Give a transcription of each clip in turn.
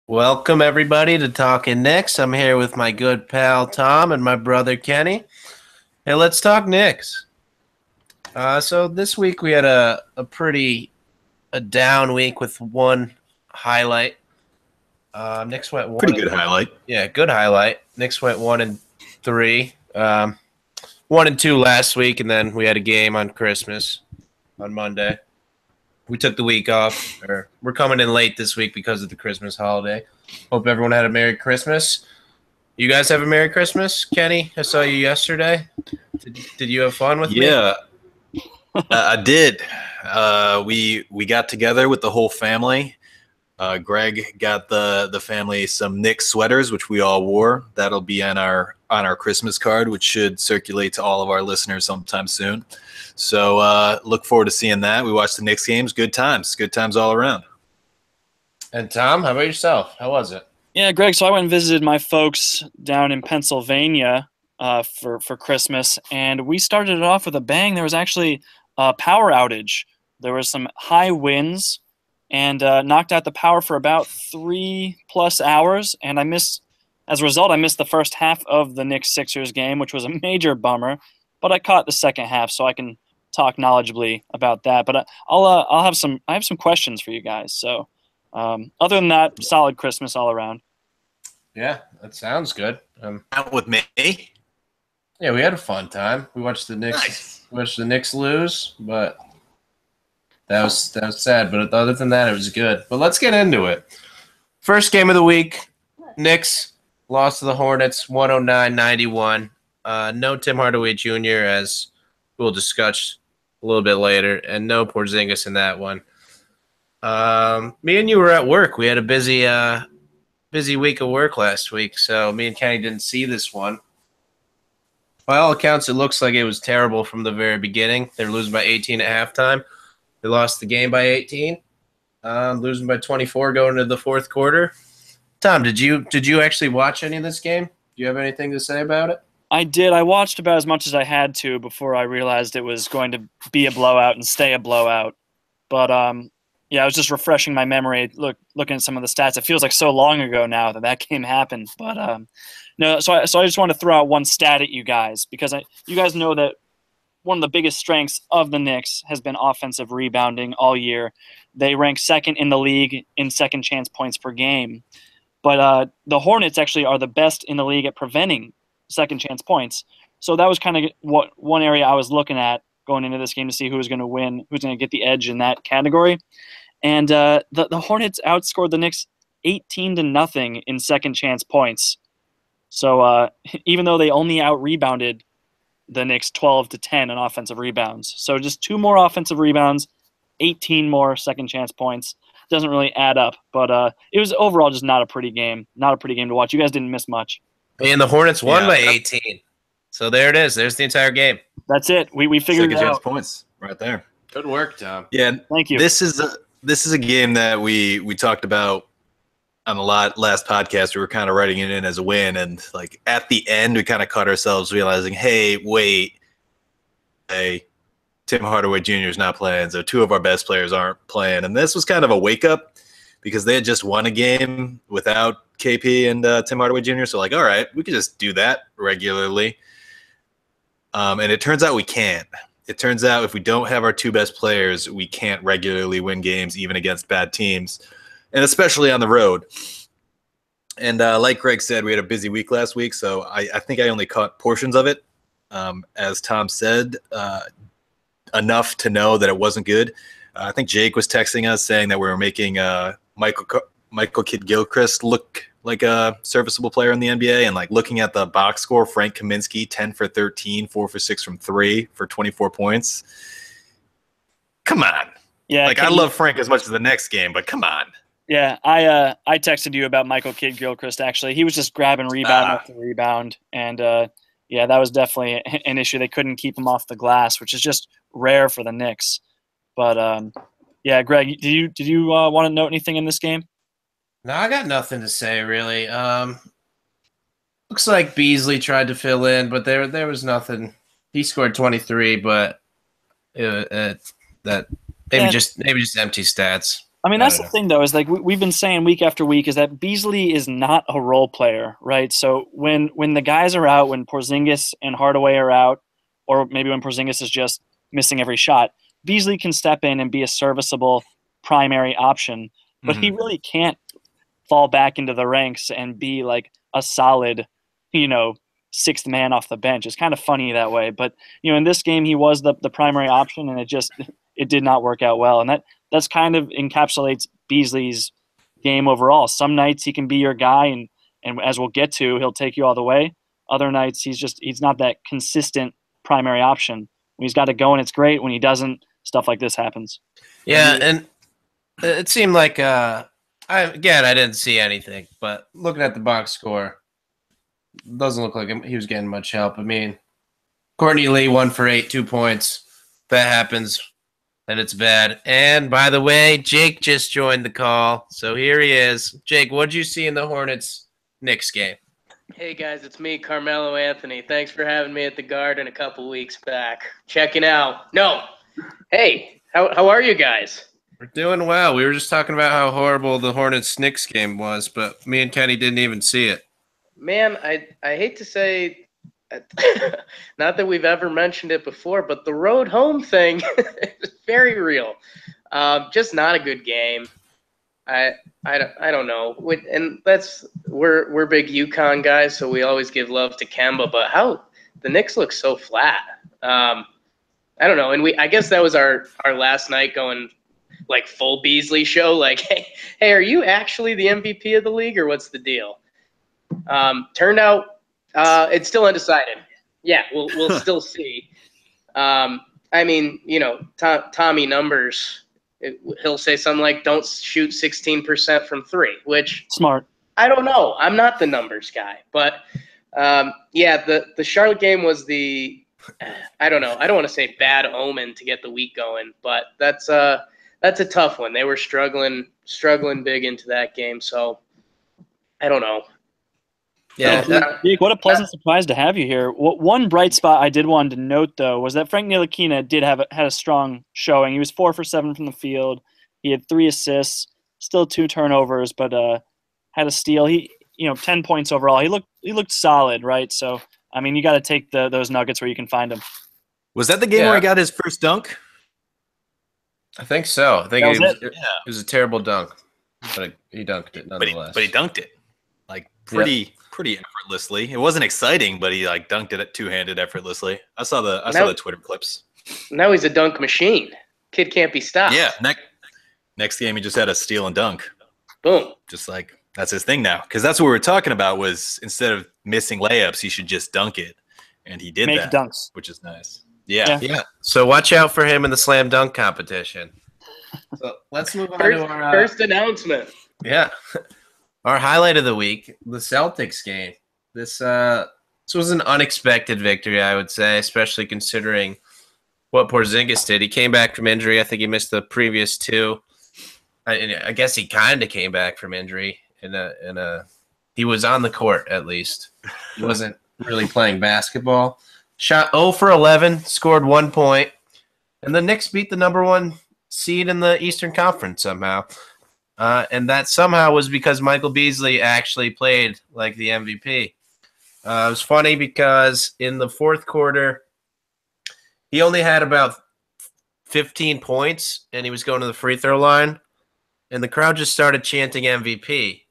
Welcome, everybody, to Talkin Knicks. I'm here with my good pal Tom and my brother Kenny. Hey, let's talk Knicks. So this week we had a pretty down week with one highlight. Knicks went Pretty good highlight. Yeah, good highlight. Knicks went 1-3, 1-2 last week, and then we had a game on Christmas on Monday. We took the week off, or we're coming in late this week because of the Christmas holiday. Hope everyone had a Merry Christmas. You guys have a Merry Christmas? Kenny, I saw you yesterday. Did you have fun with me? Yeah, I did. We got together with the whole family. Greg got the family some Knicks sweaters, which we all wore. That'll be on our Christmas card, which should circulate to all of our listeners sometime soon. So look forward to seeing that. We watched the Knicks games. Good times all around. And Tom, how about yourself? How was it? Yeah, Greg, so I went and visited my folks down in Pennsylvania for Christmas, and we started it off with a bang. There was actually a power outage. There were some high winds and knocked out the power for about 3+ hours, and as a result, I missed the first half of the Knicks-Sixers game, which was a major bummer, but I caught the second half, so I can talk knowledgeably about that. But I have some questions for you guys. So other than that, solid Christmas all around. Yeah, that sounds good. Out with me. Yeah, we had a fun time. We watched the Knicks. Nice. We watched the Knicks lose, but that was sad. But other than that, it was good. But let's get into it. First game of the week, Knicks lost to the Hornets, 109-91. No Tim Hardaway Jr., as we'll discuss a little bit later, and no Porzingis in that one. Me and you were at work. We had a busy week of work last week, so me and Kenny didn't see this one. By all accounts, it looks like it was terrible from the very beginning. They were losing by 18 at halftime. They lost the game by 18, losing by 24 going into the fourth quarter. Tom, did you actually watch any of this game? Do you have anything to say about it? I did. I watched about as much as I had to before I realized it was going to be a blowout and stay a blowout. But yeah, I was just refreshing my memory, looking at some of the stats. It feels like so long ago now that game happened. But no, so I just want to throw out one stat at you guys, because you guys know that one of the biggest strengths of the Knicks has been offensive rebounding all year. They rank second in the league in second chance points per game. But the Hornets actually are the best in the league at preventing second chance points. So that was kind of one area I was looking at going into this game to see who was going to win, who's going to get the edge in that category. And the Hornets outscored the Knicks 18-0 in second chance points. So even though they only out-rebounded the Knicks 12-10 in offensive rebounds. So just 2 more offensive rebounds, 18 more second chance points. Doesn't really add up, but it was overall just not a pretty game. Not a pretty game to watch. You guys didn't miss much. And the Hornets won by 18. So there it is. There's the entire game. That's it. We figured it out. Second chance points right there. Good work, Tom. Yeah, thank you. This is a game that we talked about on the last podcast. We were kind of writing it in as a win, and like at the end, we kind of caught ourselves realizing, hey, wait, Tim Hardaway Jr. is not playing, so 2 of our best players aren't playing, and this was kind of a wake up because they had just won a game without KP and Tim Hardaway Jr. So like, all right, we could just do that regularly. And it turns out we can't. It turns out if we don't have our 2 best players, we can't regularly win games, even against bad teams, and especially on the road. And like Greg said, we had a busy week last week, so I think I only caught portions of it. As Tom said, enough to know that it wasn't good. I think Jake was texting us saying that we were making Michael Kidd-Gilchrist look like a serviceable player in the NBA, and like looking at the box score, Frank Kaminsky 10 for 13, 4 for 6 from 3 for 24 points. Come on. Yeah, like I love Frank as much as the next game, but come on. Yeah, I texted you about Michael Kidd-Gilchrist, actually. He was just grabbing rebound after rebound, and yeah, that was definitely an issue. They couldn't keep him off the glass, which is just rare for the Knicks. But yeah, Greg, did you want to note anything in this game? No, I got nothing to say really. Looks like Beasley tried to fill in, but there was nothing. He scored 23, but that maybe just empty stats. I mean, I that's don't the know. thing, though, is like we've been saying week after week is that Beasley is not a role player, right? So when the guys are out, when Porzingis and Hardaway are out, or maybe when Porzingis is just missing every shot, Beasley can step in and be a serviceable primary option, but he really can't fall back into the ranks and be like a solid, sixth man off the bench. It's kind of funny that way, but in this game he was the primary option, and it did not work out well, and that's kind of encapsulates Beasley's game overall. Some nights he can be your guy, and as we'll get to, he'll take you all the way. Other nights he's not that consistent primary option. When he's got it going, it's great. When he doesn't, stuff like this happens. Yeah, and it seemed like I didn't see anything, but looking at the box score, doesn't look like he was getting much help. I mean, Courtney Lee 1 for 8, 2 points. That happens, then it's bad. And by the way, Jake just joined the call, so here he is. Jake, what'd you see in the Hornets Knicks game? Hey guys, it's me, Carmelo Anthony. Thanks for having me at the Garden a couple weeks back. Checking out. No. Hey, how are you guys? We're doing well. We were just talking about how horrible the Hornets Knicks game was, but me and Kenny didn't even see it. Man, I hate to say, not that we've ever mentioned it before, but the road home thing is very real. Just not a good game. I don't know. And we're big UConn guys, so we always give love to Kemba. But how the Knicks look so flat. I don't know. And I guess that was our last night going like full Beasley show. Like, hey, are you actually the MVP of the league, or what's the deal? Turned out it's still undecided. Yeah, we'll still see. I mean, Tommy numbers. He'll say something like, "Don't shoot 16% from three," which Smart. I don't know. I'm not the numbers guy, but the Charlotte game was I don't know. I don't want to say bad omen to get the week going, but that's a tough one. They were struggling big into that game, so I don't know. Yeah, Jake, what a pleasant surprise to have you here. One bright spot I did want to note, though, was that Frank Ntilikina had a strong showing. He was 4 for 7 from the field. He had 3 assists, still 2 turnovers, but had a steal. 10 points overall. He looked solid, right? So, I mean, you got to take those nuggets where you can find them. Was that the game where he got his first dunk? I think so. I think it was a terrible dunk, but he dunked it nonetheless. But he dunked it like pretty effortlessly. It wasn't exciting, but he like dunked it two-handed effortlessly. I saw the Twitter clips. Now he's a dunk machine. Kid can't be stopped. Yeah. Next game, he just had a steal and dunk. Boom. Just like that's his thing now. Because that's what we were talking about was instead of missing layups, he should just dunk it, and he did Make that, dunks, which is nice. Yeah. So watch out for him in the slam dunk competition. So let's move on to our first announcement. Yeah. Our highlight of the week, the Celtics game. This was an unexpected victory, I would say, especially considering what Porzingis did. He came back from injury. I think he missed the previous 2. I guess he kind of came back from injury. He was on the court, at least. He wasn't really playing basketball. Shot 0 for 11, scored 1 point. And the Knicks beat the number 1 seed in the Eastern Conference somehow. And that somehow was because Michael Beasley actually played like the MVP. It was funny because in the fourth quarter, he only had about 15 points, and he was going to the free throw line. And the crowd just started chanting MVP.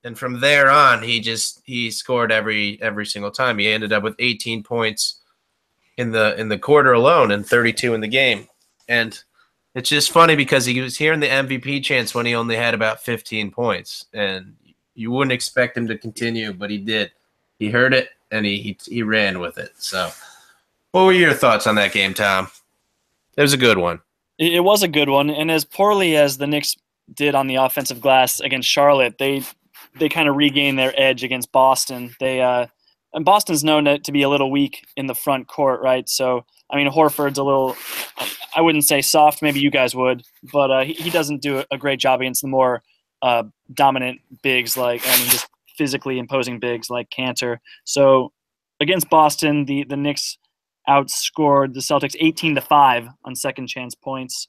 And from there on, he scored every single time. He ended up with 18 points in the quarter alone and 32 in the game. And it's just funny because he was hearing the MVP chants when he only had about 15 points. And you wouldn't expect him to continue, but he did. He heard it, and he ran with it. So what were your thoughts on that game, Tom? It was a good one. It was a good one. And as poorly as the Knicks did on the offensive glass against Charlotte, they kind of regained their edge against Boston. And Boston's known to be a little weak in the front court, right? So, I mean, Horford's a little, I wouldn't say soft, maybe you guys would, but he doesn't do a great job against the more dominant bigs, just physically imposing bigs like Cantor. So, against Boston, the Knicks outscored the Celtics 18-5 on second chance points.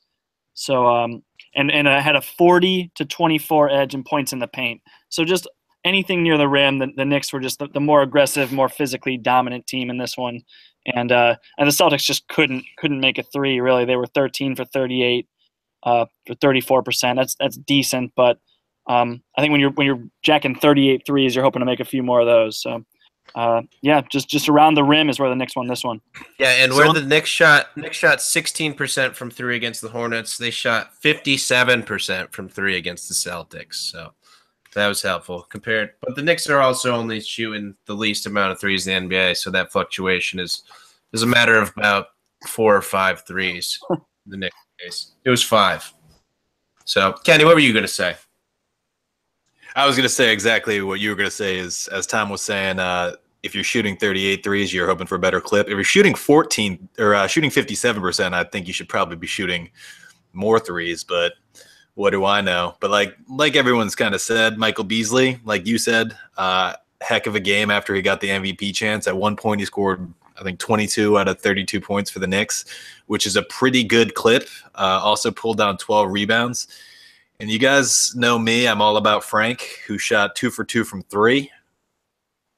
So and I had a 40-24 edge in points in the paint. So just anything near the rim, the Knicks were just the more aggressive, more physically dominant team in this one. And the Celtics just couldn't make a three, really. They were 13 for 38 for 34%. That's decent, but I think when you're jacking 38 threes, you're hoping to make a few more of those. So just around the rim is where the Knicks won this one. Yeah, and where the Knicks shot 16% from three against the Hornets, they shot 57% from three against the Celtics. So that was helpful compared. But the Knicks are also only shooting the least amount of threes in the NBA, so that fluctuation is a matter of about 4 or 5 threes. The Knicks case, it was 5. So, Kenny, what were you going to say? I was going to say exactly what you were going to say. Is, as Tom was saying, if you're shooting 38 threes, you're hoping for a better clip. If you're shooting 14 or shooting 57%, I think you should probably be shooting more threes. But what do I know? But like everyone's kind of said, Michael Beasley, like you said, heck of a game after he got the MVP chance. At one point, he scored, I think, 22 out of 32 points for the Knicks, which is a pretty good clip. Also pulled down 12 rebounds. And you guys know me. I'm all about Frank, who shot 2 for 2 from 3.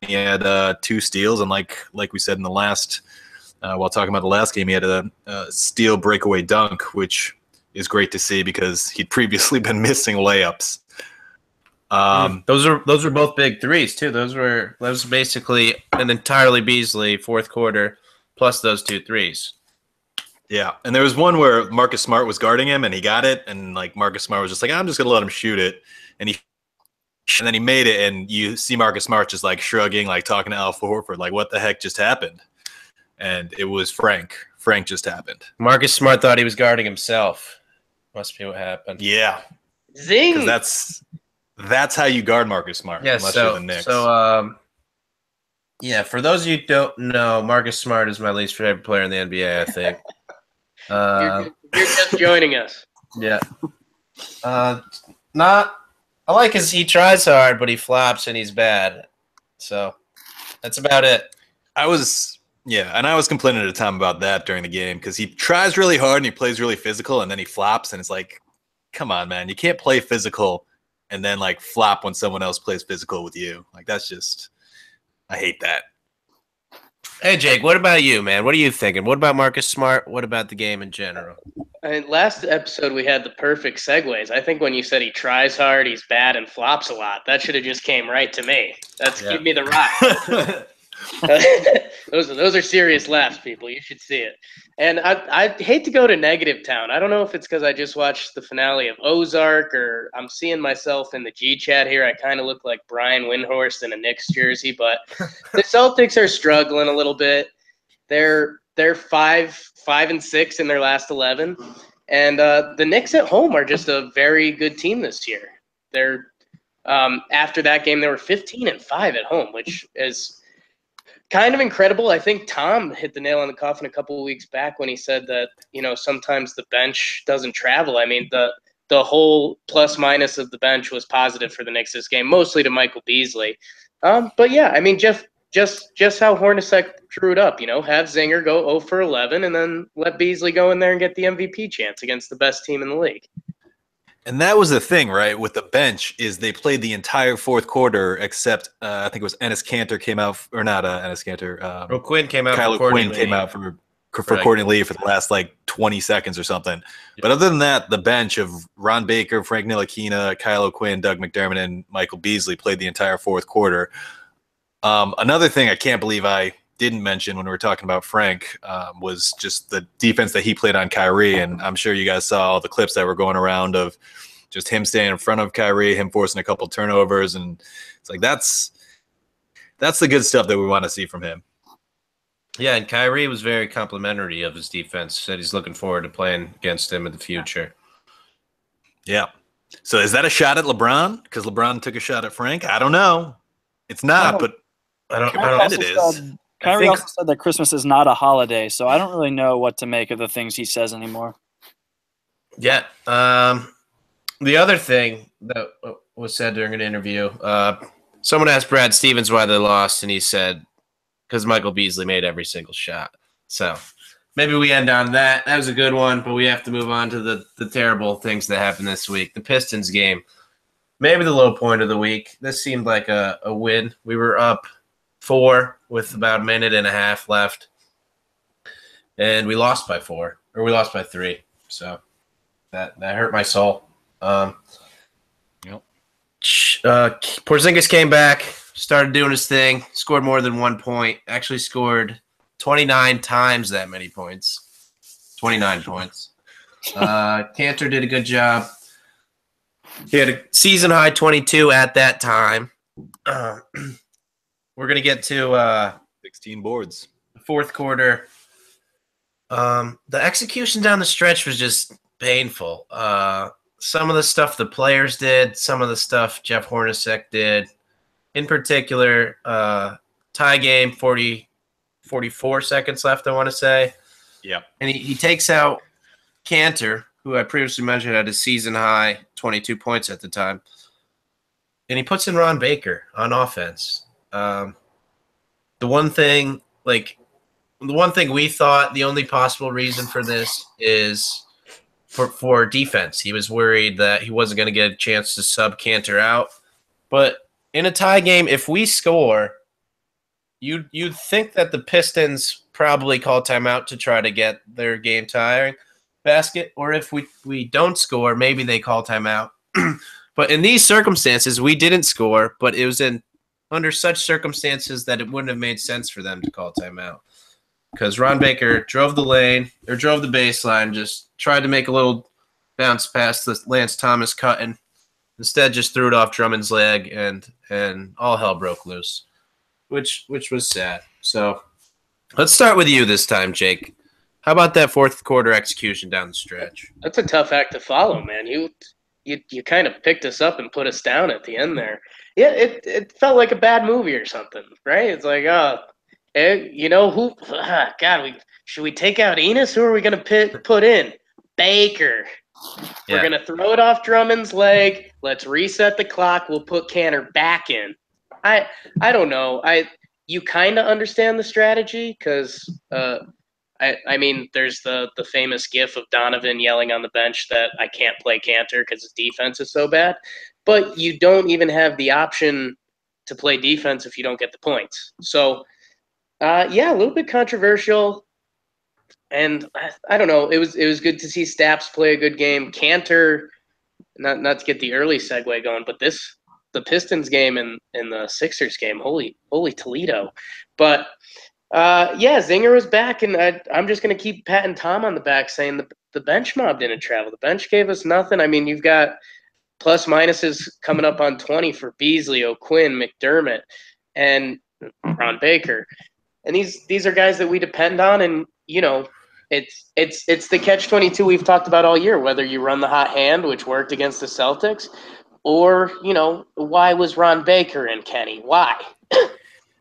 He had 2 steals. And like we said in the last, while talking about the last game, he had a steal breakaway dunk, which is great to see because he'd previously been missing layups. Those were both big threes too. That was basically an entirely Beasley fourth quarter plus those 2 threes. Yeah, and there was one where Marcus Smart was guarding him and he got it, and Marcus Smart was just like, I'm just gonna let him shoot it, and then he made it, and you see Marcus Smart just shrugging, talking to Al Horford, what the heck just happened? And it was Frank. Frank just happened. Marcus Smart thought he was guarding himself. Must be what happened. Yeah, Zing. Because that's how you guard Marcus Smart. Yeah, unless you're the Knicks. For those of you who don't know, Marcus Smart is my least favorite player in the NBA, I think. You're just joining us. Yeah. I like he tries hard, but he flops and he's bad. So that's about it. I was complaining to Tom about that during the game because he tries really hard and he plays really physical, and then he flops, and it's like, come on, man, you can't play physical and then flop when someone else plays physical with you. That's just, I hate that. Hey, Jake, what about you, man? What are you thinking? What about Marcus Smart? What about the game in general? Last episode, we had the perfect segues. I think when you said he tries hard, he's bad, and flops a lot, that should have just came right to me. Give me the rock. Those are serious laughs, people. You should see it. And I hate to go to negative town. I don't know if it's because I just watched the finale of Ozark, or I'm seeing myself in the G chat here. I kind of look like Brian Windhorst in a Knicks jersey, but the Celtics are struggling a little bit. They're 5-6 in their last 11, and the Knicks at home are just a very good team this year. They're after that game, they were 15-5 at home, which is kind of incredible. I think Tom hit the nail on the coffin a couple of weeks back when he said that, sometimes the bench doesn't travel. I mean, the whole plus minus of the bench was positive for the Knicks this game, mostly to Michael Beasley. But yeah, I mean, just how Hornacek drew it up, have Zinger go 0 for 11 and then let Beasley go in there and get the MVP chance against the best team in the league. And that was the thing, right, with the bench, is they played the entire fourth quarter except I think it was Enes Kanter came out, or not Enes Kanter. Quinn came out. Kyler Quinn came out for Courtney Lee for the last 20 seconds or something. Yeah. But other than that, the bench of Ron Baker, Frank Ntilikina, Kylo Quinn, Doug McDermott, and Michael Beasley played the entire fourth quarter. Another thing I can't believe I didn't mention when we were talking about Frank was just the defense that he played on Kyrie. And I'm sure you guys saw all the clips that were going around of just him staying in front of Kyrie, him forcing a couple turnovers. And it's that's the good stuff that we want to see from him. Yeah, and Kyrie was very complimentary of his defense. Said he's looking forward to playing against him in the future. Yeah. So is that a shot at LeBron? Because LeBron took a shot at Frank? I don't know. It's not, but I don't think it is. Kyrie also said that Christmas is not a holiday, so I don't really know what to make of the things he says anymore. Yeah. The other thing that was said during an interview, someone asked Brad Stevens why they lost, and he said, because Michael Beasley made every single shot. So maybe we end on that. That was a good one, but we have to move on to the terrible things that happened this week. The Pistons game, maybe the low point of the week. This seemed like a win. We were up 4 with about a minute and a half left, and we lost by 4, or we lost by 3. So that hurt my soul. Porzingis came back, started doing his thing, scored more than 1 point, actually scored 29 times that many points. 29 points. Cantor did a good job. He had a season high 22 at that time. We're going to get to 16 boards. The fourth quarter. The execution down the stretch was just painful. Some of the stuff the players did, some of the stuff Jeff Hornacek did. In particular, tie game, 44 seconds left, I want to say. Yeah. And he takes out Cantor, who I previously mentioned had a season high 22 points at the time. And he puts in Ron Baker on offense. The one thing we thought the only possible reason for this is for defense. He was worried that he wasn't going to get a chance to sub Cantor out. But in a tie game, if we score, you'd think that the Pistons probably call timeout to try to get their game tying basket, or if we don't score, maybe they call timeout. But in these circumstances, we didn't score, but it was under such circumstances that it wouldn't have made sense for them to call timeout. Because Ron Baker drove the baseline, just tried to make a little bounce past the Lance Thomas cut, and instead just threw it off Drummond's leg, and all hell broke loose, which was sad. So let's start with you this time, Jake. How about that fourth quarter execution down the stretch? That's a tough act to follow, man. You kind of picked us up and put us down at the end there. Yeah, it felt like a bad movie or something, right? It's like, who? God, should we take out Enos? Who are we going to put in? Baker. Yeah. We're going to throw it off Drummond's leg. Let's reset the clock. We'll put Cantor back in. I don't know. You kind of understand the strategy because I mean, there's the famous gif of Donovan yelling on the bench that I can't play Cantor because his defense is so bad. But you don't even have the option to play defense if you don't get the points. So, a little bit controversial. And I don't know. It was good to see Staps play a good game. Cantor, not to get the early segue going, but the Pistons game and the Sixers game, holy Toledo. But Zinger was back, and I'm just going to keep patting Tom on the back saying the bench mob didn't travel. The bench gave us nothing. I mean, you've got plus minuses coming up on 20 for Beasley, O'Quinn, McDermott, and Ron Baker. And these are guys that we depend on, and, it's the catch-22 we've talked about all year, whether you run the hot hand, which worked against the Celtics, or, why was Ron Baker in, Kenny? Why?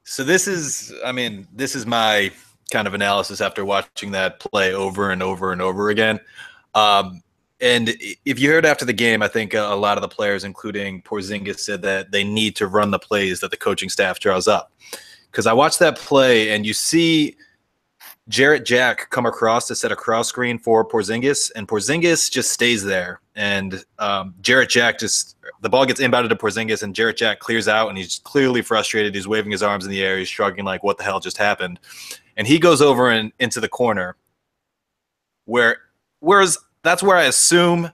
So this is my kind of analysis after watching that play over and over and over again. And if you heard after the game, I think a lot of the players, including Porzingis, said that they need to run the plays that the coaching staff draws up. Because I watched that play, and you see Jarrett Jack come across to set a cross screen for Porzingis, and Porzingis just stays there. And Jarrett Jack the ball gets inbounded to Porzingis, and Jarrett Jack clears out, and he's clearly frustrated. He's waving his arms in the air. He's shrugging like, what the hell just happened? And he goes over and into the corner, whereas that's where I assume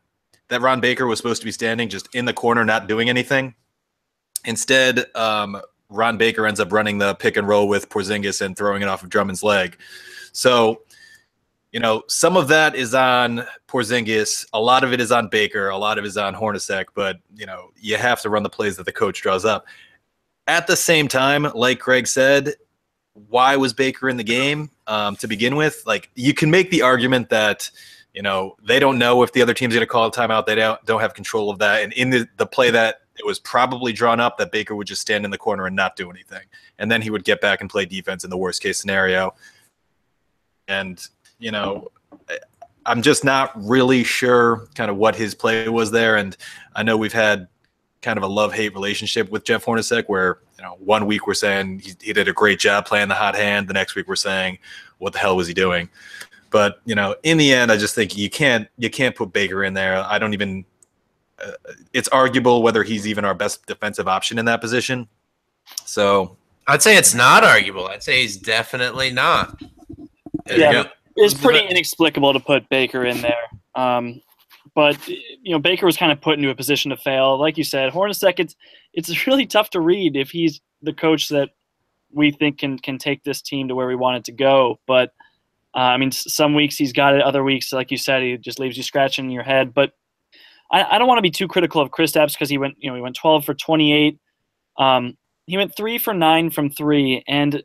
that Ron Baker was supposed to be standing, just in the corner, not doing anything. Instead, Ron Baker ends up running the pick and roll with Porzingis and throwing it off of Drummond's leg. So, some of that is on Porzingis. A lot of it is on Baker. A lot of it is on Hornacek. But, you have to run the plays that the coach draws up. At the same time, like Greg said, why was Baker in the game to begin with? Like, you can make the argument that, they don't know if the other team's going to call a timeout. They don't have control of that. And in the play that it was probably drawn up, that Baker would just stand in the corner and not do anything. And then he would get back and play defense in the worst case scenario. And, I'm just not really sure kind of what his play was there. And I know we've had kind of a love-hate relationship with Jeff Hornacek where, 1 week we're saying he did a great job playing the hot hand. The next week we're saying, what the hell was he doing? But in the end, I just think you can't put Baker in there. I don't even. It's arguable whether he's even our best defensive option in that position. So I'd say it's not arguable. I'd say he's definitely not. Yeah, it's pretty inexplicable to put Baker in there. But Baker was kind of put into a position to fail. Like you said, Hornacek, it's really tough to read if he's the coach that we think can take this team to where we want it to go. But some weeks he's got it. Other weeks, like you said, he just leaves you scratching your head. But I don't want to be too critical of Kristaps because he went 12 for 28. He went 3 for 9 from 3, and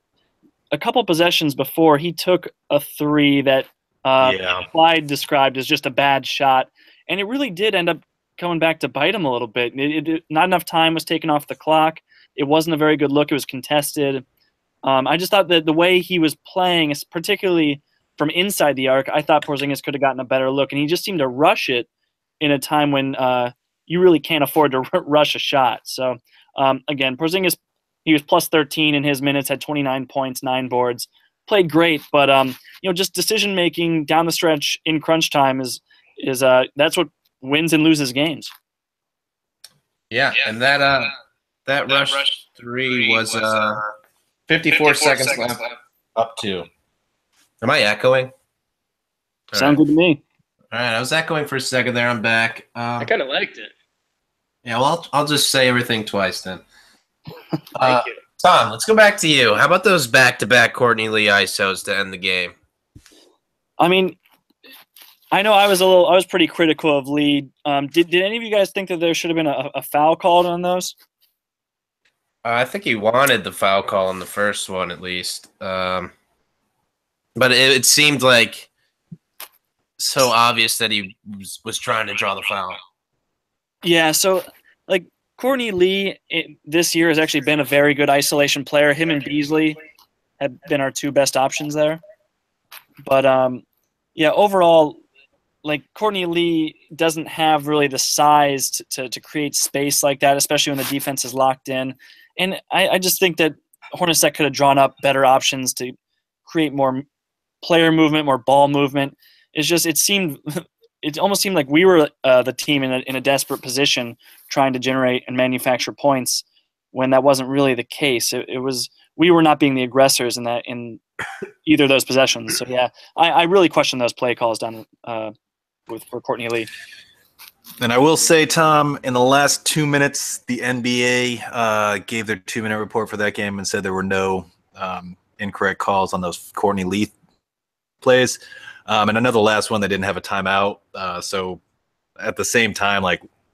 a couple possessions before he took a 3 that Clyde described as just a bad shot, and it really did end up coming back to bite him a little bit. Not enough time was taken off the clock. It wasn't a very good look. It was contested. I just thought that the way he was playing, particularly from inside the arc, I thought Porzingis could have gotten a better look, and he just seemed to rush it in a time when you really can't afford to rush a shot. So, again, Porzingis, he was plus 13 in his minutes, had 29 points, 9 boards, played great, but just decision making down the stretch in crunch time is that's what wins and loses games. Yeah, and that rush 3 was 54 seconds left up 2. Am I echoing? Sound good to me. All right, I was echoing for a second there. I'm back. I kind of liked it. Yeah, well, I'll just say everything twice then. Thank you. Tom, let's go back to you. How about those back-to-back Courtney Lee ISOs to end the game? I mean, I know I was pretty critical of Lee. Did any of you guys think that there should have been a foul called on those? I think he wanted the foul call in the first one at least. But it seemed like so obvious that he was trying to draw the foul. Yeah, so Courtney Lee this year has actually been a very good isolation player. Him and Beasley have been our 2 best options there. But overall, Courtney Lee doesn't have really the size to create space like that, especially when the defense is locked in. And I just think that Hornacek could have drawn up better options to create more player movement, more ball movement. It almost seemed like we were the team in a desperate position trying to generate and manufacture points when that wasn't really the case. It was we were not being the aggressors in either of those possessions. So yeah, I really question those play calls done for Courtney Lee. And I will say, Tom, in the last 2 minutes, the NBA gave their 2-minute report for that game and said there were no incorrect calls on those Courtney Lee plays. And another last one, they didn't have a timeout. So at the same time,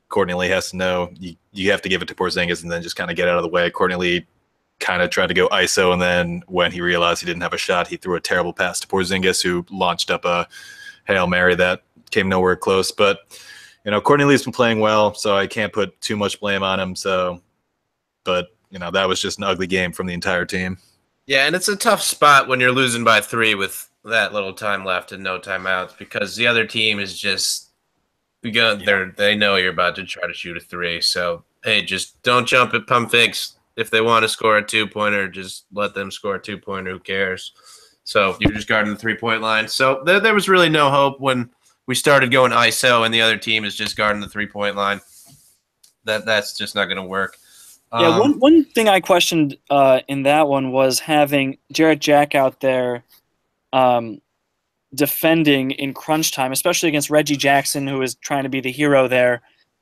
Courtney Lee has to know you have to give it to Porzingis and then just kind of get out of the way. Courtney Lee kind of tried to go ISO, and then when he realized he didn't have a shot, he threw a terrible pass to Porzingis, who launched up a Hail Mary that came nowhere close. But, Courtney Lee's been playing well, so I can't put too much blame on him. But that was just an ugly game from the entire team. Yeah, and it's a tough spot when you're losing by 3 with that little time left and no timeouts, because the other team is just they know you're about to try to shoot a 3. So hey, just don't jump at pump fakes. If they want to score a 2-pointer, just let them score a 2-pointer. Who cares? So you're just guarding the 3-point line. So there was really no hope when we started going ISO and the other team is just guarding the 3-point line. That's just not going to work. Yeah, one thing I questioned in that one was having Jarrett Jack out there defending in crunch time, especially against Reggie Jackson, who is trying to be the hero there.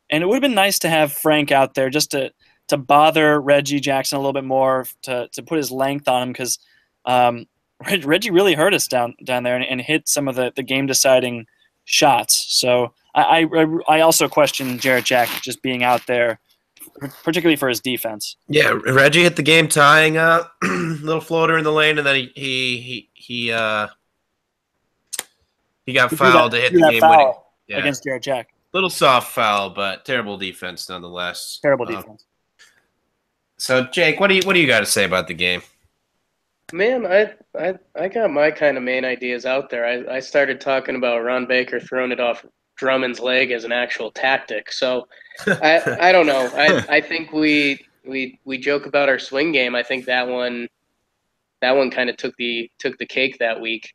And it would have been nice to have Frank out there just to bother Reggie Jackson a little bit more, to put his length on him, because Reggie really hurt us down there and hit some of the game-deciding shots. So I also question Jarrett Jack just being out there, particularly for his defense. Yeah, Reggie hit the game-tying little floater in the lane, and then he got fouled to hit the game-winning against Jarrett Jack. Little soft foul, but terrible defense nonetheless. Terrible defense. So, Jake, what do you got to say about the game? Man, I got my kind of main ideas out there. I started talking about Ron Baker throwing it off Drummond's leg as an actual tactic. So I don't know. I think we joke about our swing game. I think that one kind of took the cake that week.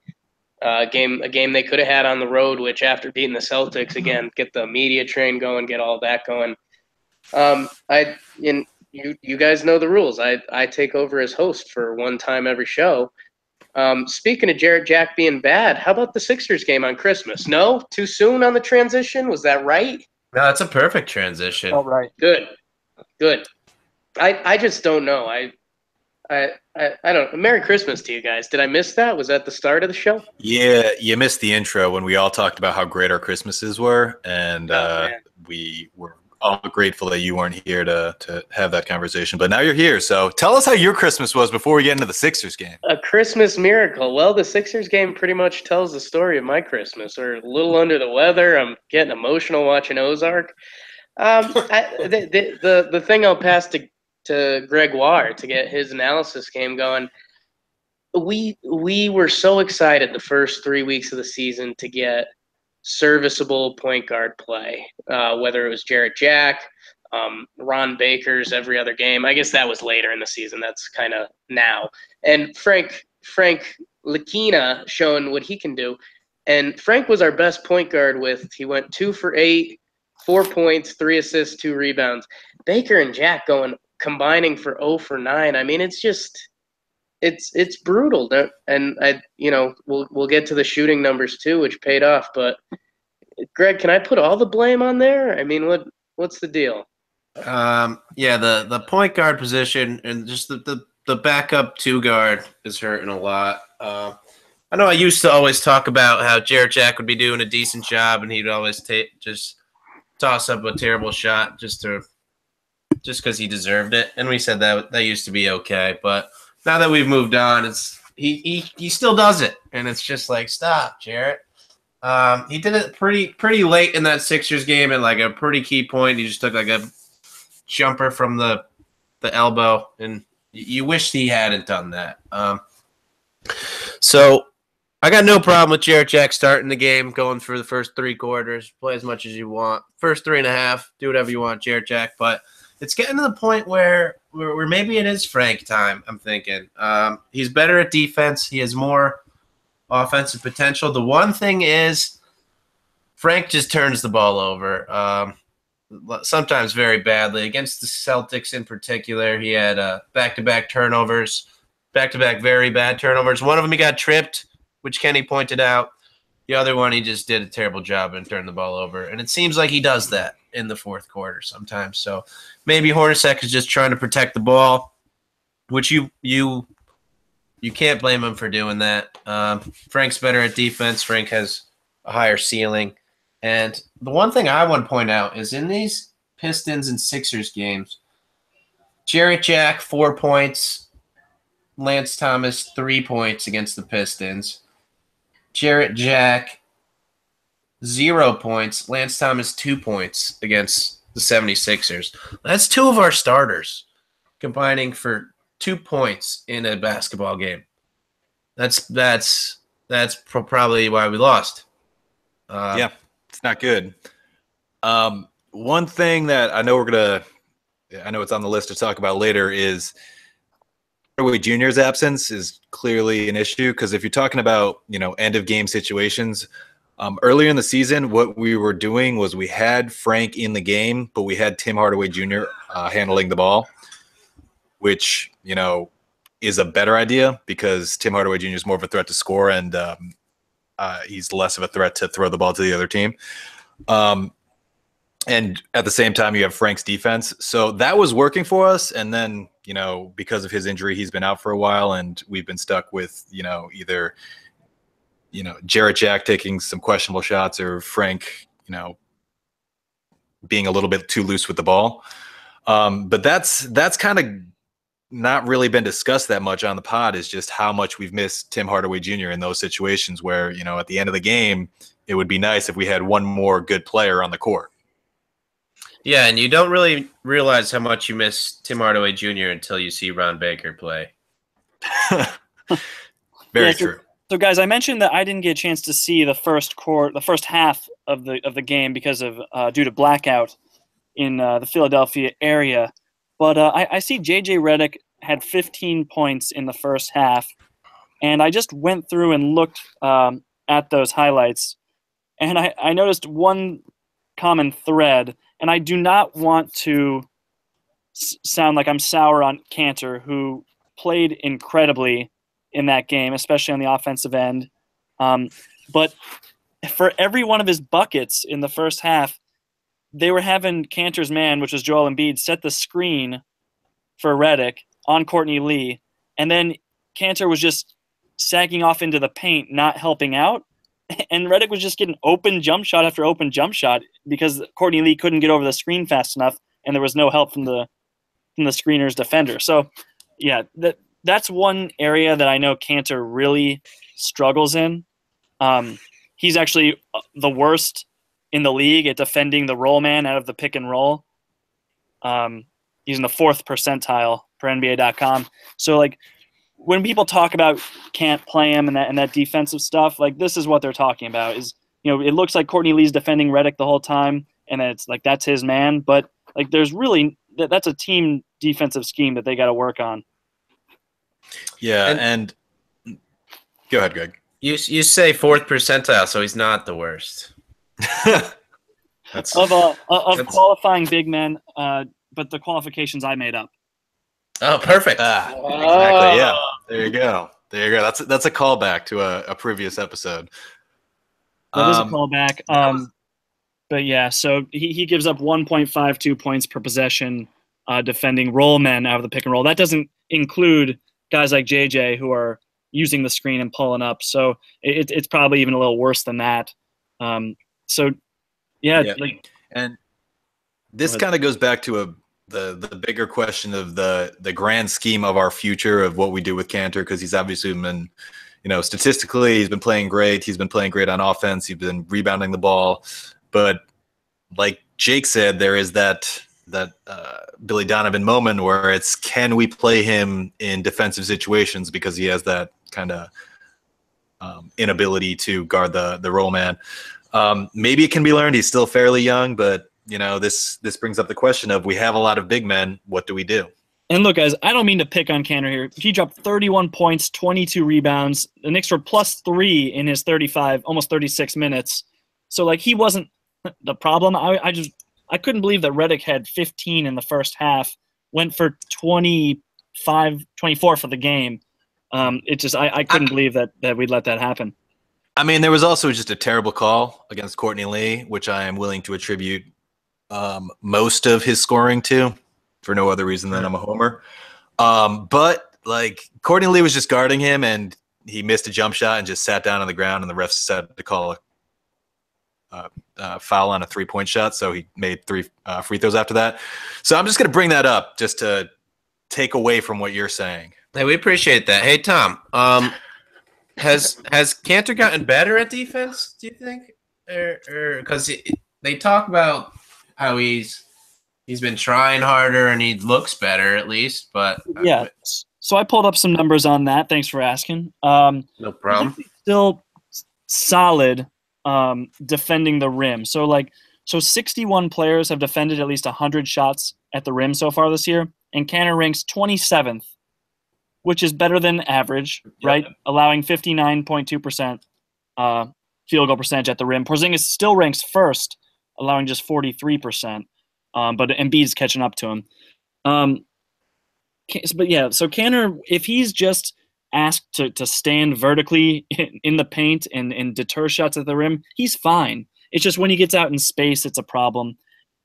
A game they could have had on the road, which after beating the Celtics again, get the media train going, get all that going. You guys know the rules. I take over as host for one time every show. Speaking of Jarrett Jack being bad, how about the Sixers game on Christmas? No, too soon on the transition. Was that right? No, that's a perfect transition. All right. Good. I just don't know. I don't. Merry Christmas to you guys. Did I miss that? Was that the start of the show? Yeah, you missed the intro when we all talked about how great our Christmases were, and we were all grateful that you weren't here to have that conversation. But now you're here, so tell us how your Christmas was before we get into the Sixers game. A Christmas miracle. Well, the Sixers game pretty much tells the story of my Christmas. We're a little under the weather. I'm getting emotional watching Ozark. The thing I'll pass to Gregoire to get his analysis game going. We were so excited the first 3 weeks of the season to get serviceable point guard play, whether it was Jarrett Jack, Ron Baker's every other game. I guess that was later in the season. That's kind of now. And Frank Lakina showing what he can do. And Frank was our best point guard he went 2 for 8, 4 points, 3 assists, 2 rebounds. Baker and Jack combining for 0 for 9. I mean, it's just it's brutal. And we'll get to the shooting numbers too, which paid off. But Greg, can I put all the blame on there? I mean, what's the deal? The point guard position and just the backup 2 guard is hurting a lot. I know I used to always talk about how Jarrett Jack would be doing a decent job, and he'd always just toss up a terrible shot just because he deserved it, and we said that used to be okay. But now that we've moved on, he still does it, and it's just like, stop, Jarrett. He did it pretty late in that Sixers game at like a pretty key point. He just took like a jumper from the elbow, and you wish he hadn't done that. So I got no problem with Jarrett Jack starting the game, going for the first 3 quarters, play as much as you want. First 3.5, do whatever you want, Jarrett Jack. But it's getting to the point where maybe it is Frank time, I'm thinking. He's better at defense. He has more offensive potential. The one thing is Frank just turns the ball over, sometimes very badly. Against the Celtics in particular, he had back-to-back turnovers, back-to-back very bad turnovers. One of them he got tripped, which Kenny pointed out. The other one, he just did a terrible job and turned the ball over. And it seems like he does that in the fourth quarter sometimes. So maybe Hornacek is just trying to protect the ball, which you can't blame him for doing that. Frank's better at defense. Frank has a higher ceiling. And the one thing I want to point out is in these Pistons and Sixers games, Jarrett Jack, 4 points. Lance Thomas, 3 points against the Pistons. Jarrett Jack, 0 points. Lance Thomas, 2 points against the 76ers. That's 2 of our starters combining for 2 points in a basketball game. That's probably why we lost. Yeah, it's not good. One thing that I know it's on the list to talk about later is Hardaway Jr.'s absence is clearly an issue because if you're talking about, end of game situations, earlier in the season, what we were doing was we had Frank in the game, but we had Tim Hardaway Jr. Handling the ball, which, is a better idea because Tim Hardaway Jr. is more of a threat to score and he's less of a threat to throw the ball to the other team. And at the same time, you have Frank's defense. So that was working for us. And then, because of his injury, he's been out for a while and we've been stuck with, either, Jarrett Jack taking some questionable shots or Frank, being a little bit too loose with the ball. But that's kind of not really been discussed that much on the pod is just how much we've missed Tim Hardaway Jr. in those situations where, at the end of the game, it would be nice if we had one more good player on the court. Yeah, and you don't really realize how much you miss Tim Hardaway Jr. until you see Ron Baker play. Very true. So, guys, I mentioned that I didn't get a chance to see the first half of the game because of due to blackout in the Philadelphia area. But I see J.J. Redick had 15 points in the first half. And I just went through and looked at those highlights, and I noticed one common thread, and I do not want to sound like I'm sour on Kanter, who played incredibly in that game, especially on the offensive end. But for every one of his buckets in the first half, they were having Kanter's man, which was Joel Embiid, set the screen for Redick on Courtney Lee, and then Kanter was just sagging off into the paint, not helping out, and Redick was just getting open jump shot after open jump shot because Courtney Lee couldn't get over the screen fast enough, and there was no help from the screener's defender. So, yeah, that's one area that I know Kanter really struggles in. He's actually the worst in the league at defending the roll man out of the pick and roll. He's in the 4th percentile per NBA.com. So, like, when people talk about can't play him and that defensive stuff, like, this is what they're talking about. Is, you know, it looks like Courtney Lee's defending Redick the whole time, and then it's like that's his man. But like, there's really that's a team defensive scheme that they got to work on. Yeah, and go ahead, Greg. You say 4th percentile, so he's not the worst. Of qualifying big men, but the qualifications I made up. Oh, perfect. Exactly. Yeah. There you go. That's a callback to a previous episode. That is a callback. But yeah, so he gives up 1.52 points per possession defending roll men out of the pick and roll. That doesn't include guys like JJ who are using the screen and pulling up. So it's probably even a little worse than that. So yeah. Like, and this kind of goes back to the bigger question of the grand scheme of our future of what we do with Kanter, because he's obviously been, you know, statistically he's been playing great. He's been playing great on offense. He's been rebounding the ball. But like Jake said, there is that Billy Donovan moment where it's, can we play him in defensive situations because he has that kind of inability to guard the roll man. Maybe it can be learned. He's still fairly young, but you know, this brings up the question of, we have a lot of big men. What do we do? And look, guys, I don't mean to pick on Kanter here. He dropped 31 points, 22 rebounds. The Knicks were +3 in his 35, almost 36 minutes. So like, he wasn't the problem. I couldn't believe that Redick had 15 in the first half, went for 25, 24 for the game. It just, I couldn't believe that we'd let that happen. I mean, there was also just a terrible call against Courtney Lee, which I am willing to attribute most of his scoring to, for no other reason than I'm a homer. But like, Courtney Lee was just guarding him, and he missed a jump shot and just sat down on the ground, and the refs said to call a foul on a 3-point shot. So he made 3 free throws after that. So I'm just going to bring that up just to take away from what you're saying. Hey, we appreciate that. Hey, Tom, has Kanter gotten better at defense, do you think? Or because they talk about how he's been trying harder and he looks better at least, but yeah. So I pulled up some numbers on that. Thanks for asking. No problem. Still solid defending the rim. So 61 players have defended at least 100 shots at the rim so far this year, and Kanter ranks 27th, which is better than average, right? Allowing 59.2% field goal percentage at the rim. Porzingis still ranks first, allowing just 43%, but Embiid's catching up to him. But yeah, so Kanter, if he's just asked to stand vertically in the paint and deter shots at the rim, he's fine. It's just when he gets out in space, it's a problem.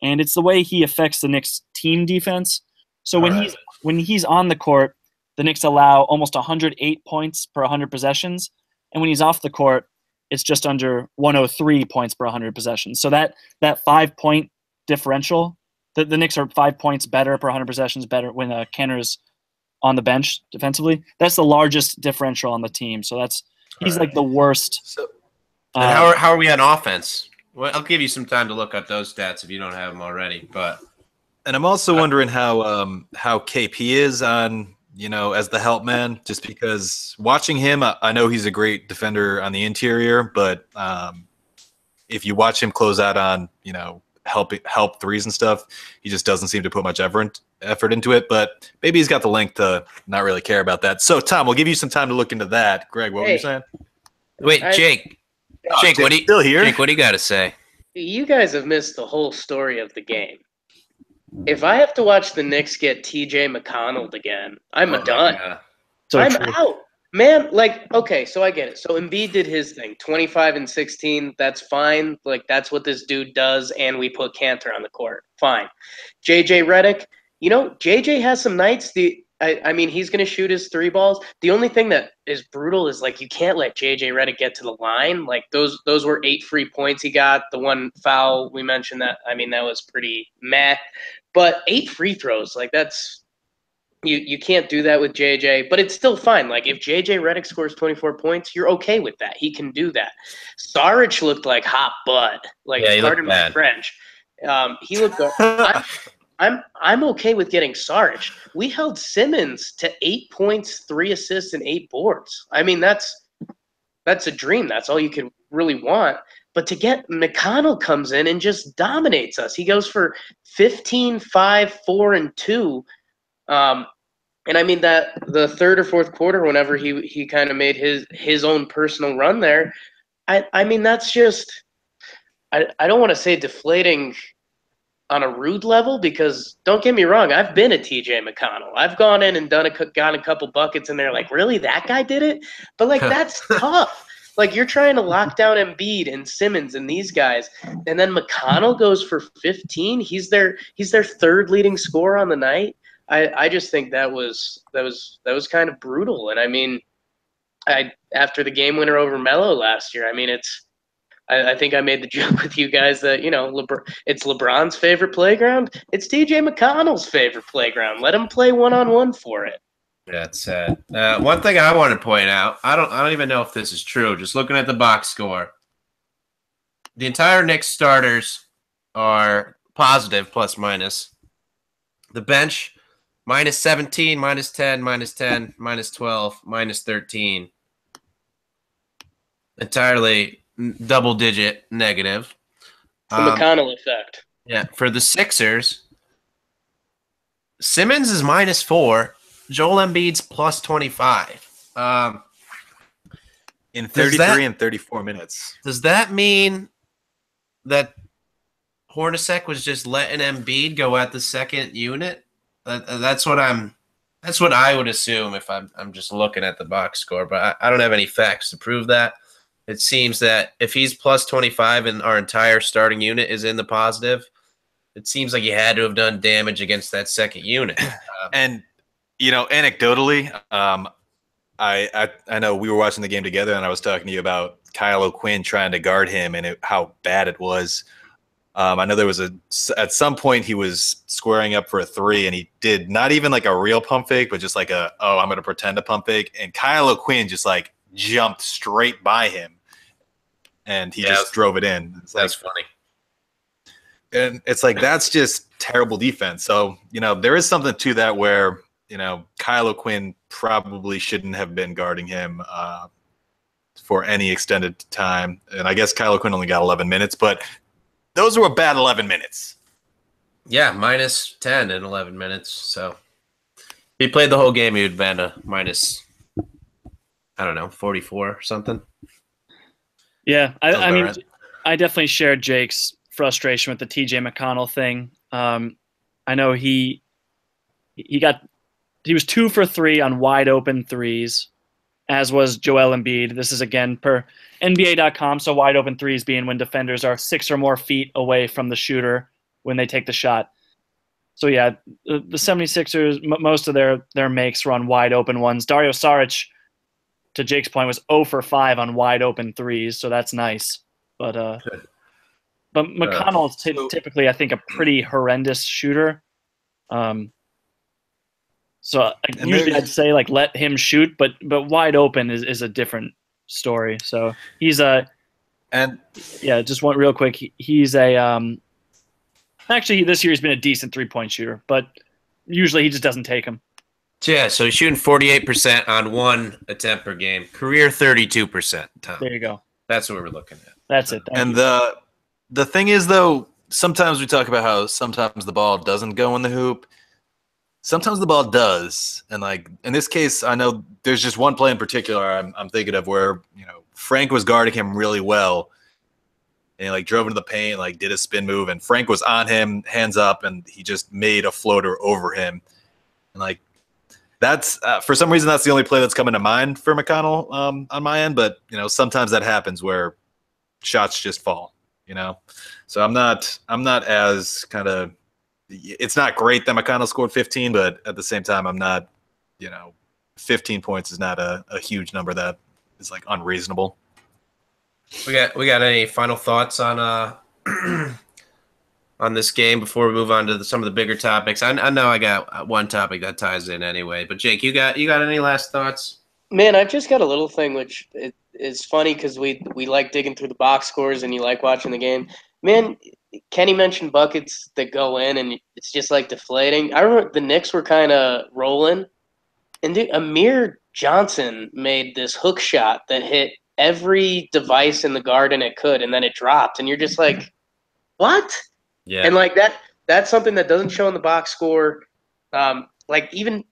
And it's the way he affects the Knicks team defense. So when he's on the court, the Knicks allow almost 108 points per 100 possessions. And when he's off the court, it's just under 103 points per 100 possessions. So that 5-point differential, the Knicks are 5 points better per 100 possessions better when Kanter's on the bench defensively. That's the largest differential on the team. So he's like the worst. So, how are we on offense? Well, I'll give you some time to look up those stats if you don't have them already. And I'm also wondering how KP is on, you know, as the help man, just because watching him, I know he's a great defender on the interior, but if you watch him close out on, you know, help threes and stuff, he just doesn't seem to put much effort effort into it, but maybe he's got the length to not really care about that. So, Tom, we'll give you some time to look into that. Greg, what were you saying? Wait, Jake. Jake, what do you still here? Jake, what do you got to say? You guys have missed the whole story of the game. If I have to watch the Knicks get T.J. McConnell again, I'm done. So I'm true. out. Man, like, okay, so I get it. So Embiid did his thing, 25 and 16. That's fine. Like, that's what this dude does, and we put Cantor on the court. Fine. JJ Redick, JJ has some nights. I mean, he's going to shoot his 3 balls. The only thing that is brutal is, like, you can't let JJ Redick get to the line. Like, those were 8 free points he got. The one foul, we mentioned that. I mean, that was pretty meh. But 8 free throws, like, that's – You can't do that with JJ, but it's still fine. Like, if JJ Redick scores 24 points, you're okay with that. He can do that. Saric looked like hot bud. Like, yeah, he pardon looked my bad. French. He looked I'm okay with getting Saric. We held Simmons to 8 points, 3 assists, and 8 boards. I mean, that's a dream. That's all you could really want. But to get McConnell comes in and just dominates us. He goes for 15, 5, 4, and 2. And I mean that the third or fourth quarter, whenever he kind of made his own personal run there, I mean that's just I don't want to say deflating on a rude level, because don't get me wrong, I've been a TJ McConnell. I've gone in and gotten a couple buckets and they're like, really, that guy did it? But like that's tough. Like, you're trying to lock down Embiid and Simmons and these guys, and then McConnell goes for 15. He's their third leading scorer on the night. I just think that was kind of brutal. And I mean, after the game winner over Melo last year, I mean, I think I made the joke with you guys that, it's LeBron's favorite playground. It's TJ McConnell's favorite playground. Let him play one-on-one for it. Yeah, it's sad. One thing I want to point out, I don't even know if this is true. Just looking at the box score, the entire Knicks starters are positive, plus minus. The bench, minus 17, minus 10, minus 10, minus 12, minus 13. Entirely double-digit negative. The McConnell effect. Yeah, for the Sixers, Simmons is minus 4. Joel Embiid's plus 25. In 33 and 34 minutes. Does that mean that Hornacek was just letting Embiid go at the second unit? That's what I would assume if I'm just looking at the box score, but I don't have any facts to prove that. It seems that if he's plus 25 and our entire starting unit is in the positive, it seems like he had to have done damage against that second unit. And anecdotally, I know we were watching the game together, and I was talking to you about Kyle O'Quinn trying to guard him and how bad it was. I know there was at some point he was squaring up for a 3, and he did not even like a real pump fake, but just like I'm going to pretend to pump fake. And Kyle O'Quinn just like jumped straight by him, and he just drove it in. That's funny. And it's like, that's just terrible defense. So, there is something to that where, Kyle O'Quinn probably shouldn't have been guarding him for any extended time. And I guess Kyle O'Quinn only got 11 minutes, but those were a bad 11 minutes. Yeah, minus 10 in 11 minutes. So if he played the whole game, he would have been a minus, 44 or something. Yeah, I mean, I definitely shared Jake's frustration with the TJ McConnell thing. I know he was 2 for 3 on wide open threes, as was Joel Embiid. This is again per NBA.com. So wide open threes being when defenders are 6 or more feet away from the shooter when they take the shot. So yeah, the 76ers, most of their makes were on wide open ones. Dario Saric, to Jake's point, was 0 for 5 on wide open threes. So that's nice. But McConnell is typically, I think, a pretty horrendous shooter. So usually I'd say like let him shoot, but wide open is a different story. So he's just one real quick. He's actually this year he's been a decent 3-point shooter, but usually he just doesn't take them. Yeah, so he's shooting 48% on 1 attempt per game. Career 32%. Tom. There you go. That's what we're looking at. That's it. Thank you. The thing is, though, sometimes we talk about how sometimes the ball doesn't go in the hoop. sometimes the ball does. And like in this case, I know there's just one play in particular I'm thinking of where, Frank was guarding him really well. And he like drove into the paint, like did a spin move, and Frank was on him, hands up, and he just made a floater over him. And like that's for some reason that's the only play that's coming to mind for McConnell on my end. But sometimes that happens where shots just fall. So I'm not as kind of. It's not great that McConnell scored 15, but at the same time, I'm not. 15 points is not a huge number that is like unreasonable. We got any final thoughts on on this game before we move on to some of the bigger topics? I know I got one topic that ties in anyway, but Jake, you got any last thoughts? Man, I've just got a little thing which is funny because we like digging through the box scores and you like watching the game. Man, Kenny mentioned buckets that go in and it's just like deflating. I remember the Knicks were kind of rolling, and dude, Amir Johnson made this hook shot that hit every device in the garden it could, and then it dropped, and you're just like, what? Yeah. And like that's something that doesn't show in the box score. Like even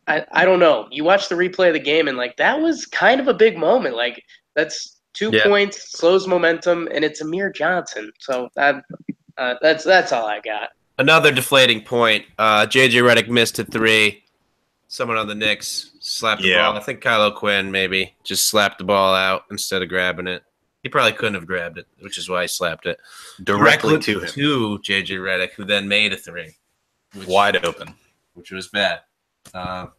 I don't know. You watch the replay of the game, and like that was kind of a big moment. Like that's 2 points, slows momentum, and it's Amir Johnson. So that's all I got. Another deflating point. JJ Redick missed a 3. Someone on the Knicks slapped the ball. I think Kylo Quinn maybe just slapped the ball out instead of grabbing it. He probably couldn't have grabbed it, which is why he slapped it directly to him. To JJ Redick, who then made a 3. Wide open. Which was bad. But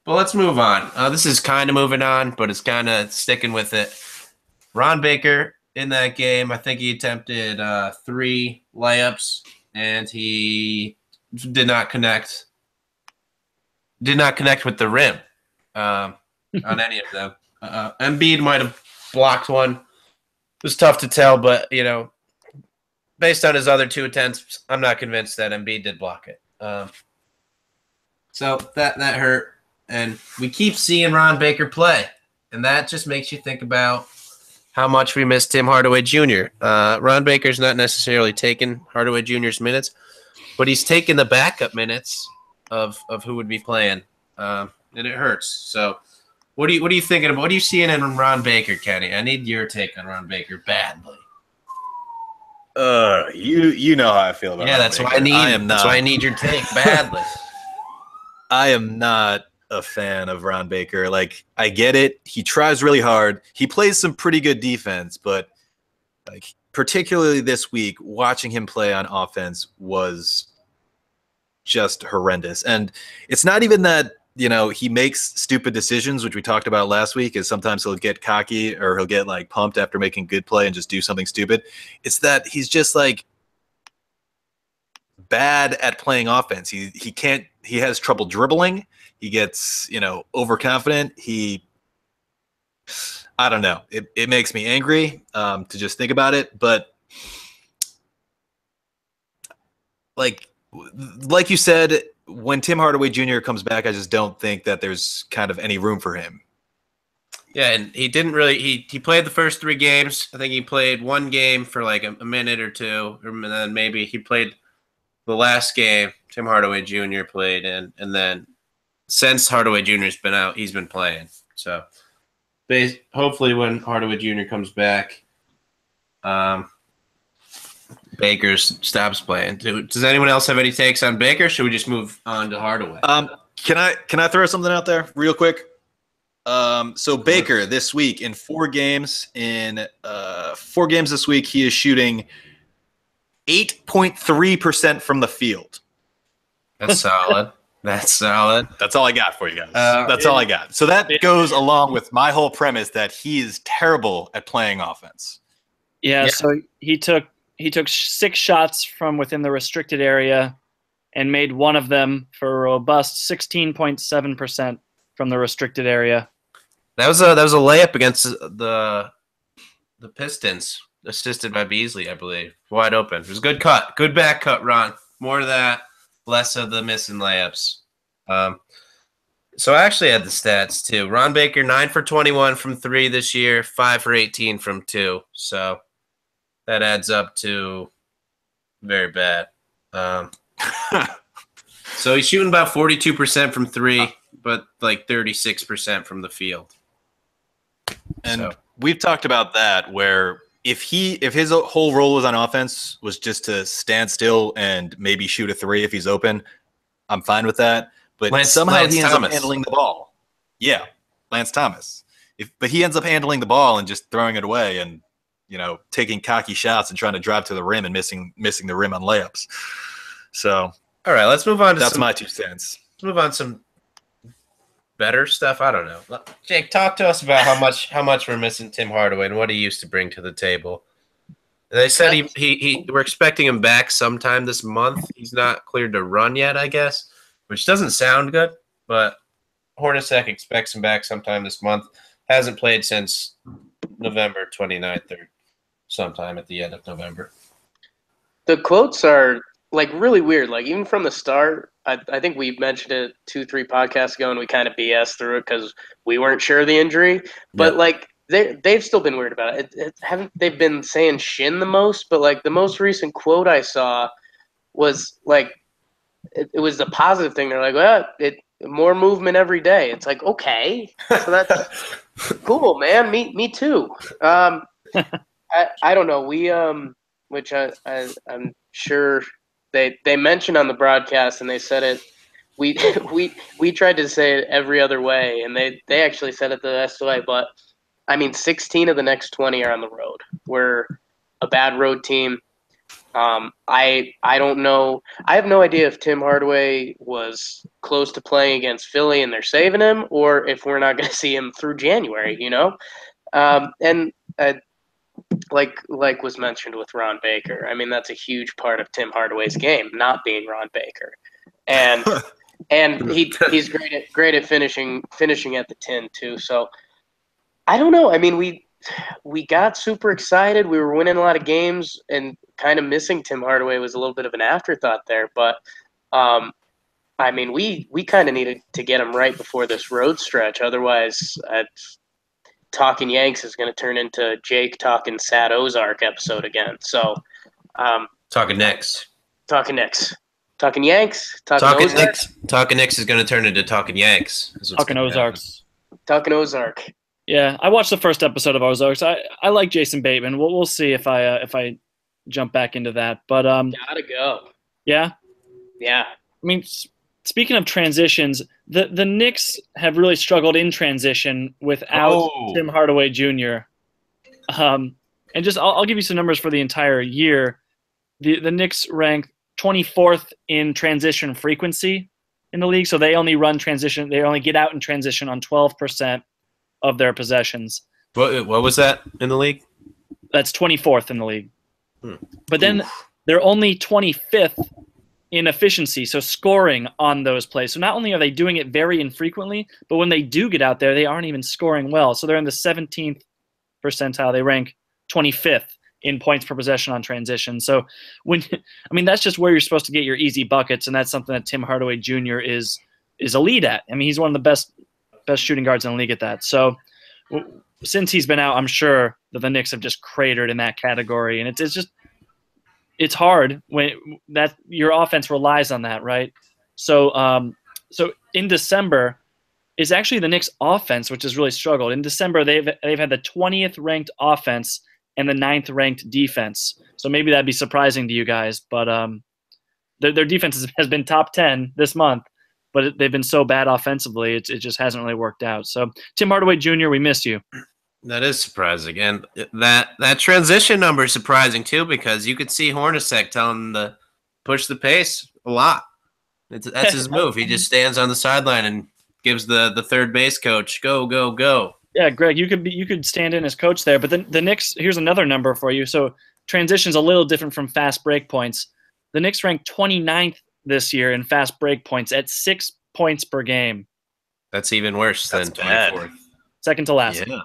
let's move on. This is kind of moving on, but it's kind of sticking with it. Ron Baker in that game, I think he attempted 3 layups, and he did not connect. Did not connect with the rim on any of them. Embiid might have blocked one. It was tough to tell, but, based on his other 2 attempts, I'm not convinced that Embiid did block it. So that hurt. And we keep seeing Ron Baker play, and that just makes you think about how much we miss Tim Hardaway Jr. Ron Baker's not necessarily taking Hardaway Jr.'s minutes, but he's taking the backup minutes of who would be playing, and it hurts. So what are you thinking about? What are you seeing in Ron Baker, Kenny? I need your take on Ron Baker badly. You know how I feel about. Yeah, that's Ron why Baker. That's why I need your take badly. I am not a fan of Ron Baker. Like, I get it. He tries really hard. He plays some pretty good defense, but like particularly this week, watching him play on offense was just horrendous. And it's not even that, he makes stupid decisions, which we talked about last week, is sometimes he'll get cocky or he'll get like pumped after making good play and just do something stupid. It's that he's just like bad at playing offense. He has trouble dribbling. He gets, overconfident. I don't know. It makes me angry to just think about it. But like you said, when Tim Hardaway Jr. comes back, I just don't think that there's kind of any room for him. Yeah, and he didn't really – he played the first 3 games. I think he played 1 game for like a minute or 2, and then maybe he played the last game Tim Hardaway Jr. played in, and then since Hardaway Jr.'s been out, he's been playing. So hopefully when Hardaway Jr. comes back, Baker stops playing. Does anyone else have any takes on Baker? Should we just move on to Hardaway? Can I throw something out there real quick? So Baker this week in 4 games, this week, he is shooting 8.3% from the field. That's solid. That's solid. That's all I got for you guys. That's all I got. So that goes along with my whole premise that he is terrible at playing offense. Yeah. So he took 6 shots from within the restricted area and made one of them for a robust 16.7% from the restricted area. That was a layup against the Pistons, assisted by Beasley, I believe. Wide open. It was a good cut. Good back cut, Ron. More of that, less of the missing layups. So I actually had the stats too. Ron Baker, 9 for 21 from 3 this year, 5 for 18 from 2. So that adds up to very bad. So he's shooting about 42% from three, but like 36% from the field. And we've talked about that where if his whole role was on offense was just to stand still and maybe shoot a three if he's open, I'm fine with that. But somehow he ends up handling the ball. Yeah, Lance Thomas. But he ends up handling the ball and just throwing it away and, taking cocky shots and trying to drive to the rim and missing the rim on layups. So, all right, let's move on to that's my 2 cents. Let's move on to some better stuff. I don't know. Jake, talk to us about how much we're missing Tim Hardaway and what he used to bring to the table. They said we're expecting him back sometime this month. He's not cleared to run yet, I guess, which doesn't sound good, but Hornacek expects him back sometime this month. Hasn't played since November 29th or sometime at the end of November. The quotes are like really weird. Like even from the start, I think we mentioned it 2-3 podcasts ago, and we kind of BS through it because we weren't sure of the injury. But like they've still been weird about it. Haven't they been saying shin the most? But like the most recent quote I saw was like it was a positive thing. They're like, well, more movement every day. It's like, okay, so that's cool, man. Me too. I don't know. We which I'm sure they mentioned on the broadcast, and they said it. We tried to say it every other way, and they actually said it the SOA. But I mean, 16 of the next 20 are on the road. We're a bad road team. I don't know. I have no idea if Tim Hardaway was close to playing against Philly and they're saving him, or if we're not going to see him through January. Like was mentioned with Ron Baker. I mean, that's a huge part of Tim Hardaway's game, not being Ron Baker, and he's great at finishing at the 10 too. So I don't know. I mean, we got super excited. We were winning a lot of games, and kind of missing Tim Hardaway was a little bit of an afterthought there. But I mean, we kind of needed to get him right before this road stretch. Otherwise, Talkin' Yanks is going to turn into Jake talking Sad Ozark episode again. So, Talking Knicks. Talking Knicks. Talking Yanks. Talking Knicks. Talking Knicks is going to turn into Talking Yanks. Talking Ozarks. Talking Ozark. Yeah, I watched the first episode of Ozarks. I like Jason Bateman. We'll see if I jump back into that. But gotta go. Yeah. Yeah. I mean, speaking of transitions, the Knicks have really struggled in transition without Tim Hardaway Jr. And just I'll give you some numbers for the entire year. The Knicks rank 24th in transition frequency in the league, so they only run transition. They only get out in transition on 12% of their possessions. What was that in the league? That's 24th in the league. But then they're only 25th in efficiency, so scoring on those plays. So not only are they doing it very infrequently, but when they do get out there, they aren't even scoring well. So they're in the 17th percentile. They rank 25th in points per possession on transition. So that's just where you're supposed to get your easy buckets, and that's something that Tim Hardaway Jr. is elite at. I mean, he's one of the best shooting guards in the league at that. So since he's been out, I'm sure that the Knicks have just cratered in that category, and it's hard when that your offense relies on that, right? So in December is actually the Knicks offense, which has really struggled. In December, they've had the 20th ranked offense and the 9th ranked defense. So maybe that'd be surprising to you guys, but their defense has been top 10 this month, but they've been so bad offensively, it just hasn't really worked out. So Tim Hardaway Jr., we miss you. That is surprising, and that transition number is surprising too, because you could see Hornacek telling him to push the pace a lot. That's his move. He just stands on the sideline and gives the third base coach go, go, go. Yeah, Greg, you could stand in as coach there, but then the Knicks. Here's another number for you. So transition's a little different from fast break points. The Knicks ranked 29th this year in fast break points at 6 points per game. That's even worse than 24th. Second to last. Yeah.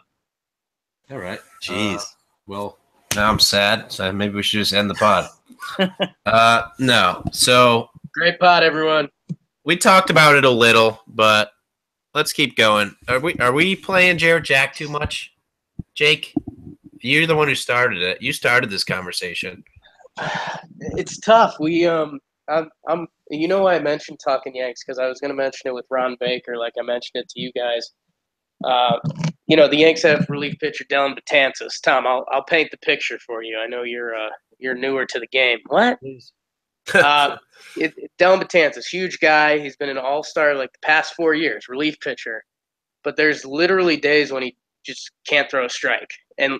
All right. Jeez. Well, now I'm sad, so maybe we should just end the pod. No. So great pod, everyone. We talked about it a little, but let's keep going. Are we playing Jared Jack too much? Jake, you're the one who started it. You started this conversation. It's tough. We You know why I mentioned Talkin Yanks? Because I was going to mention it with Ron Baker, like I mentioned it to you guys. The Yanks have relief pitcher Dellin Betances. Tom, I'll paint the picture for you. I know you're newer to the game. What? Dellin Betances, huge guy. He's been an all-star like the past 4 years, relief pitcher. But there's literally days when he just can't throw a strike, and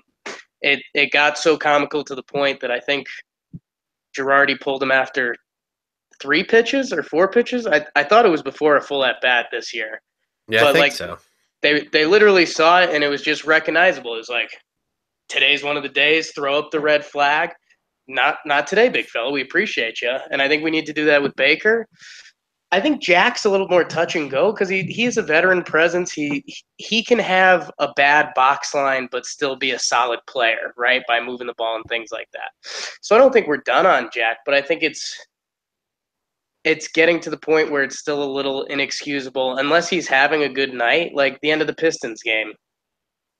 it got so comical to the point that I think Girardi pulled him after 3 pitches or 4 pitches. I thought it was before a full at bat this year. Yeah, but I think so. They literally saw it and it was just recognizable. It was like, today's one of the days. Throw up the red flag. Not today, big fella. We appreciate you, and I think we need to do that with Baker. I think Jack's a little more touch and go because he is a veteran presence. He can have a bad box line but still be a solid player, right, by moving the ball and things like that. So I don't think we're done on Jack, but I think it's getting to the point where it's still a little inexcusable unless he's having a good night, like the end of the Pistons game.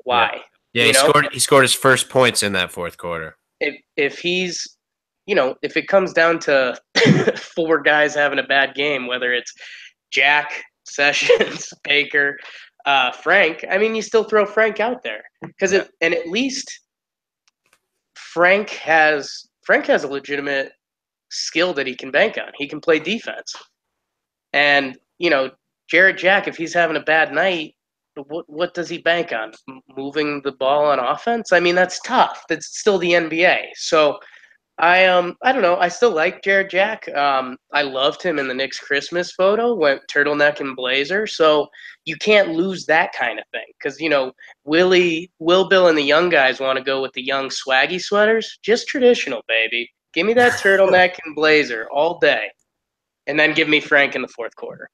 Why? Yeah, he scored his first points in that fourth quarter. If he's if it comes down to 4 guys having a bad game, whether it's Jack, Sessions, Baker, Frank, I mean, you still throw Frank out there and at least Frank has a legitimate skill that he can bank on. He can play defense, and Jared Jack, if he's having a bad night, what does he bank on? Moving the ball on offense? I mean, that's tough. That's still the NBA. So I don't know. I still like Jared Jack. I loved him in the Knicks Christmas photo, went turtleneck and blazer. So you can't lose that kind of thing because Will Bill and the young guys want to go with the young swaggy sweaters. Just traditional, baby. Give me that turtleneck and blazer all day, and then give me Frank in the fourth quarter.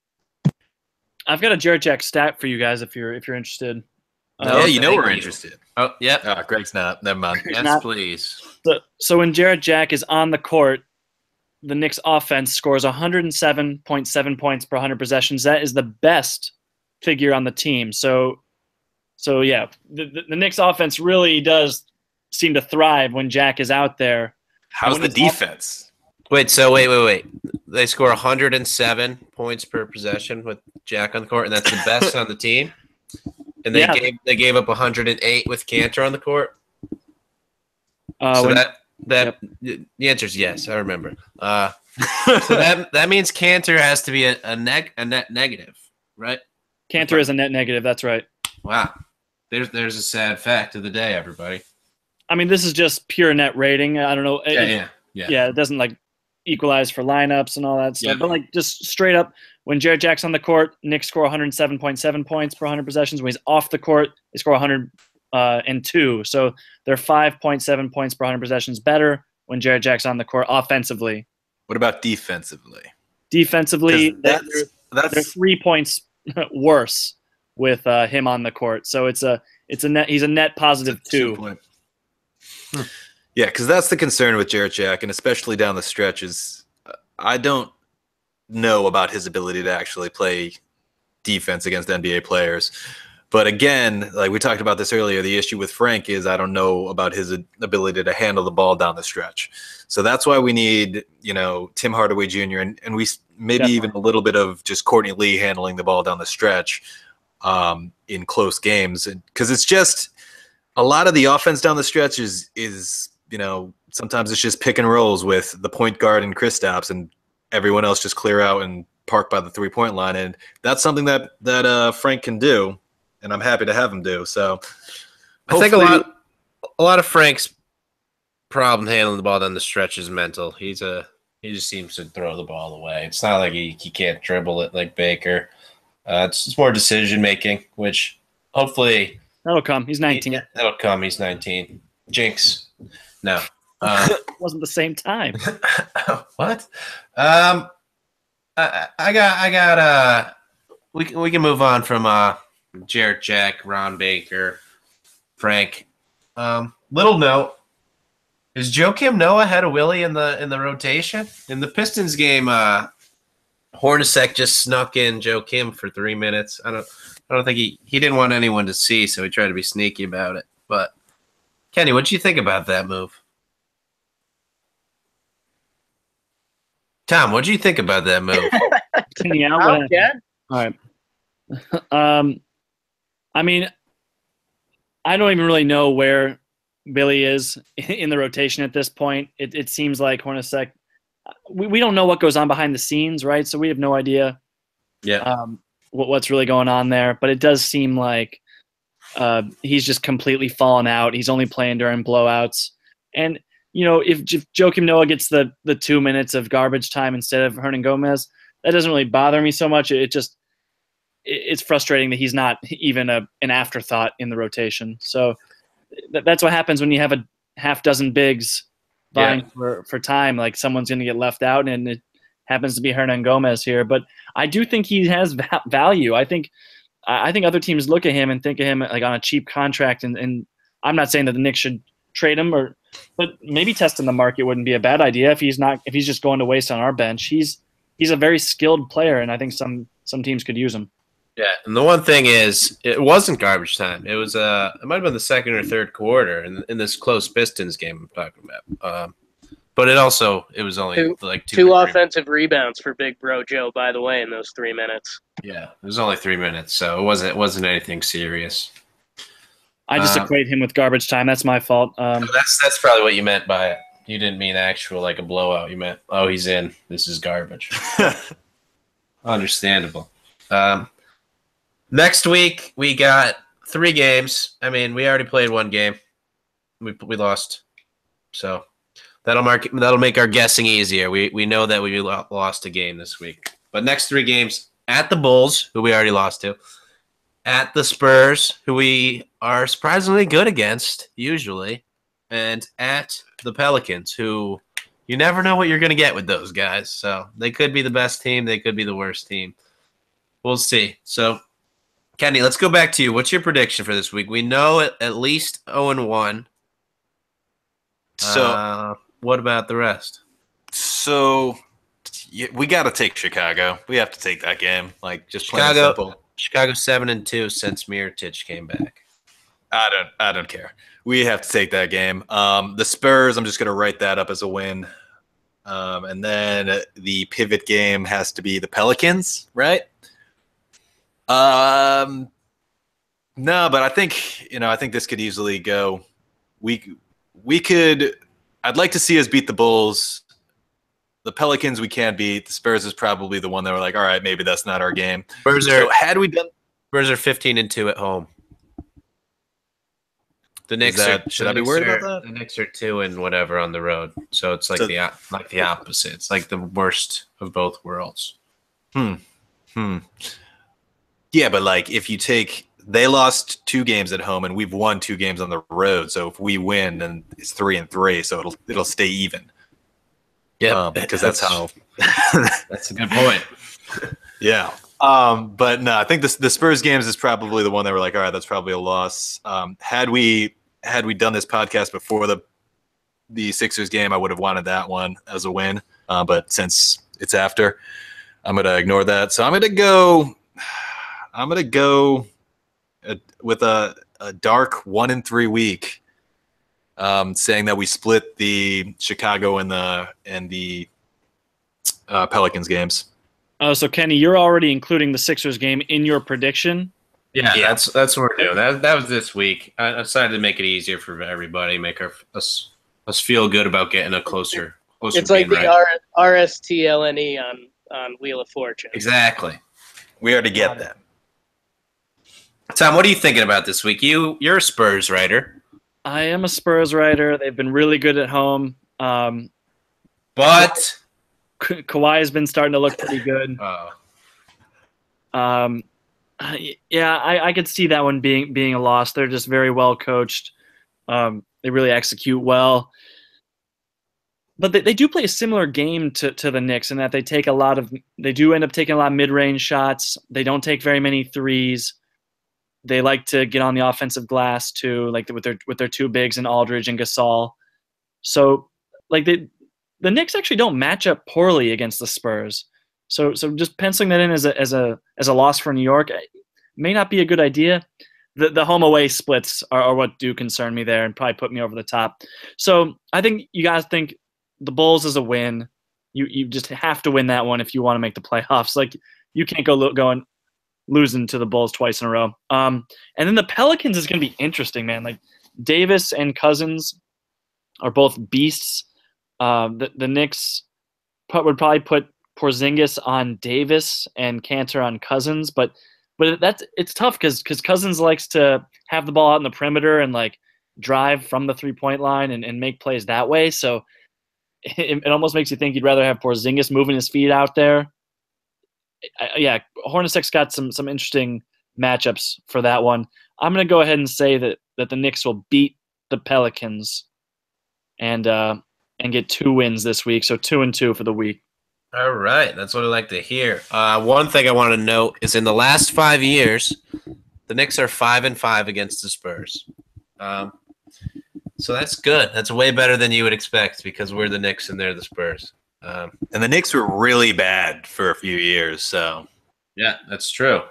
I've got a Jared Jack stat for you guys if you're interested. We're interested. Oh, yeah. Greg's not. Never mind. Yes, please. So when Jared Jack is on the court, the Knicks offense scores 107.7 points per 100 possessions. That is the best figure on the team. So yeah, the Knicks offense really does seem to thrive when Jack is out there. How's the defense? Wait. They score 107 points per possession with Jack on the court, and that's the best on the team. And they gave up 108 with Cantor on the court. The answer is yes. I remember. So that means Cantor has to be a net negative, right? Cantor is a net negative. That's right. Wow. There's a sad fact of the day, everybody. I mean, this is just pure net rating. I don't know. Yeah. It doesn't equalize for lineups and all that stuff. Yeah. But just straight up, when Jared Jack's on the court, Knicks score 107.7 points per 100 possessions. When he's off the court, they score 102. So they're 5.7 points per 100 possessions better when Jared Jack's on the court offensively. What about defensively? Defensively, they're 3 points worse with him on the court. So it's a net. He's a net positive 2. Yeah, because that's the concern with Jared Jack, and especially down the stretches. I don't know about his ability to actually play defense against NBA players. But again, like we talked about this earlier, the issue with Frank is I don't know about his ability to handle the ball down the stretch. So that's why we need, Tim Hardaway Jr. and we maybe even a little bit of just Courtney Lee handling the ball down the stretch in close games. Because it's just a lot of the offense down the stretch is sometimes it's just pick and rolls with the point guard and Kristaps and everyone else just clear out and park by the 3-point line. And that's something that Frank can do. And I'm happy to have him do. So I think a lot of Frank's problem handling the ball down the stretch is mental. He just seems to throw the ball away. It's not like he can't dribble it like Baker. It's more decision making, which hopefully that'll come. He's 19. That'll come. He's 19. Jinx. No. It wasn't the same time. What? I got we can move on from Jared Jack, Ron Baker, Frank. Little note: is Joakim Noah ahead of Willie in the rotation in the Pistons game? Hornacek just snuck in Joakim for 3 minutes. I don't think he didn't want anyone to see, so he tried to be sneaky about it. But Kenny, what do you think about that move? Tom, what do you think about that move? Yeah, Oh, what yeah. All right. I mean, I don't even really know where Billy is in the rotation at this point. It seems like Hornacek. We don't know what goes on behind the scenes, right? So we have no idea Yeah. what's really going on there. But it does seem like he's just completely fallen out. He's only playing during blowouts. And, if Joakim Noah gets the 2 minutes of garbage time instead of Hernan Gomez, that doesn't really bother me so much. It's frustrating that he's not even an afterthought in the rotation. So that's what happens when you have a half dozen bigs vying for time. Like someone's going to get left out, and it happens to be Hernan Gomez here. But I do think he has value. I think other teams look at him and think of him like on a cheap contract. And I'm not saying that the Knicks should trade him, but maybe testing the market wouldn't be a bad idea if he's just going to waste on our bench. He's a very skilled player, and I think some teams could use him. Yeah, and the one thing is, it wasn't garbage time. It was it might have been the second or third quarter in this close Pistons game I'm talking about. But it was only like two offensive rebounds for Big Bro Joe, by the way, in those 3 minutes. Yeah, it was only 3 minutes, so it wasn't anything serious. I just equate him with garbage time. That's my fault. That's probably what you meant by it. You didn't mean actual like a blowout. You meant, oh, he's in. This is garbage. Understandable. Next week we got 3 games. I mean, we already played 1 game. We lost, so that'll make our guessing easier. We know that we lost a game this week. But next 3 games at the Bulls, who we already lost to, at the Spurs, who we are surprisingly good against usually, and at the Pelicans, who you never know what you're going to get with those guys. So they could be the best team, they could be the worst team. We'll see. So, Kenny, let's go back to you. What's your prediction for this week? We know at least 0-1. So, what about the rest? So, we got to take Chicago. We have to take that game. Like, just plain and simple. Chicago 7-2 since Mirotic came back. I don't care. We have to take that game. The Spurs, I'm just going to write that up as a win. And then the pivot game has to be the Pelicans, right? No, but I think this could easily go. We could. I'd like to see us beat the Bulls. The Pelicans we can't beat. The Spurs is probably the one that we're like, all right, maybe that's not our game. Spurs are 15-2 at home. The Knicks should I be worried about that? The Knicks are 2 and whatever on the road, so it's like the opposite. It's like the worst of both worlds. Yeah, but like if you take, they lost 2 games at home and we've won 2 games on the road. So if we win, then it's 3-3. So it'll stay even. Yeah, because that's how. That's a good point. Yeah. But no, I think the Spurs games is probably the one that we're like, all right, that's probably a loss. Had we done this podcast before the Sixers game, I would have wanted that one as a win. But since it's after, I'm gonna ignore that. So I'm gonna go with a dark 1-3 week, saying that we split the Chicago and the Pelicans games. Oh, so Kenny, you're already including the Sixers game in your prediction? Yeah. That's what we're doing. That was this week. I decided to make it easier for everybody, make us feel good about getting a closer. It's like the RSTLNE on Wheel of Fortune. Exactly. We already get that. Tom, what are you thinking about this week? You're a Spurs writer. I am a Spurs writer. They've been really good at home. But Kawhi has been starting to look pretty good. Yeah, I could see that one being a loss. They're just very well coached. They really execute well. But they do play a similar game to the Knicks in that they do end up taking a lot of mid-range shots. They don't take very many threes. They like to get on the offensive glass too, like with their 2 bigs in Aldridge and Gasol. So like the Knicks actually don't match up poorly against the Spurs. So just penciling that in as a loss for New York may not be a good idea. The home away splits are what do concern me there and probably put me over the top. So I think you guys think the Bulls is a win. You just have to win that one if you want to make the playoffs. Like, you can't go going losing to the Bulls twice in a row. And then the Pelicans is going to be interesting, man. Like, Davis and Cousins are both beasts. The Knicks would probably put Porzingis on Davis and Cantor on Cousins, but it's tough because Cousins likes to have the ball out in the perimeter and like drive from the 3-point line and make plays that way. So it almost makes you think you'd rather have Porzingis moving his feet out there. Hornets got some interesting matchups for that one. I'm going to go ahead and say that the Knicks will beat the Pelicans and get 2 wins this week. So 2-2 for the week. All right, that's what I like to hear. One thing I want to note is in the last 5 years, the Knicks are 5-5 against the Spurs. So that's good. That's way better than you would expect because we're the Knicks and they're the Spurs. And the Knicks were really bad for a few years. So yeah, that's true.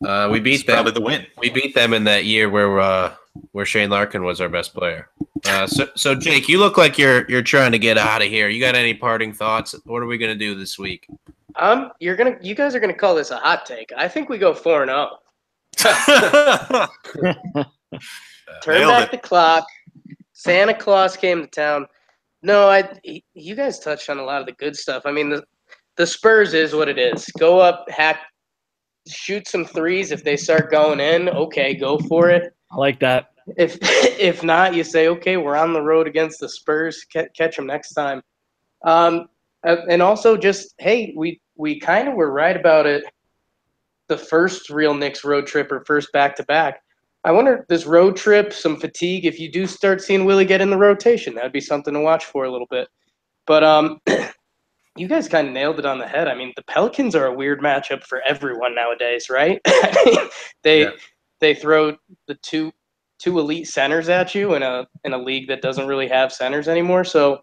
We beat them. Probably the win. We beat them in that year where Shane Larkin was our best player. So Jake, you look like you're trying to get out of here. You got any parting thoughts? What are we gonna do this week? You guys are gonna call this a hot take. I think we go 4-0. Turn back the clock. Santa Claus came to town. No, you guys touched on a lot of the good stuff. I mean, the Spurs is what it is. Go up, shoot some threes. If they start going in, okay, go for it. I like that. If not, you say, okay, we're on the road against the Spurs. Catch them next time. And also just, hey, we kind of were right about it. The first real Knicks road trip or first back-to-back. I wonder if this road trip, some fatigue, if you do start seeing Willie get in the rotation, that'd be something to watch for a little bit. But you guys kind of nailed it on the head. I mean, the Pelicans are a weird matchup for everyone nowadays, right? They throw the two elite centers at you in a league that doesn't really have centers anymore. So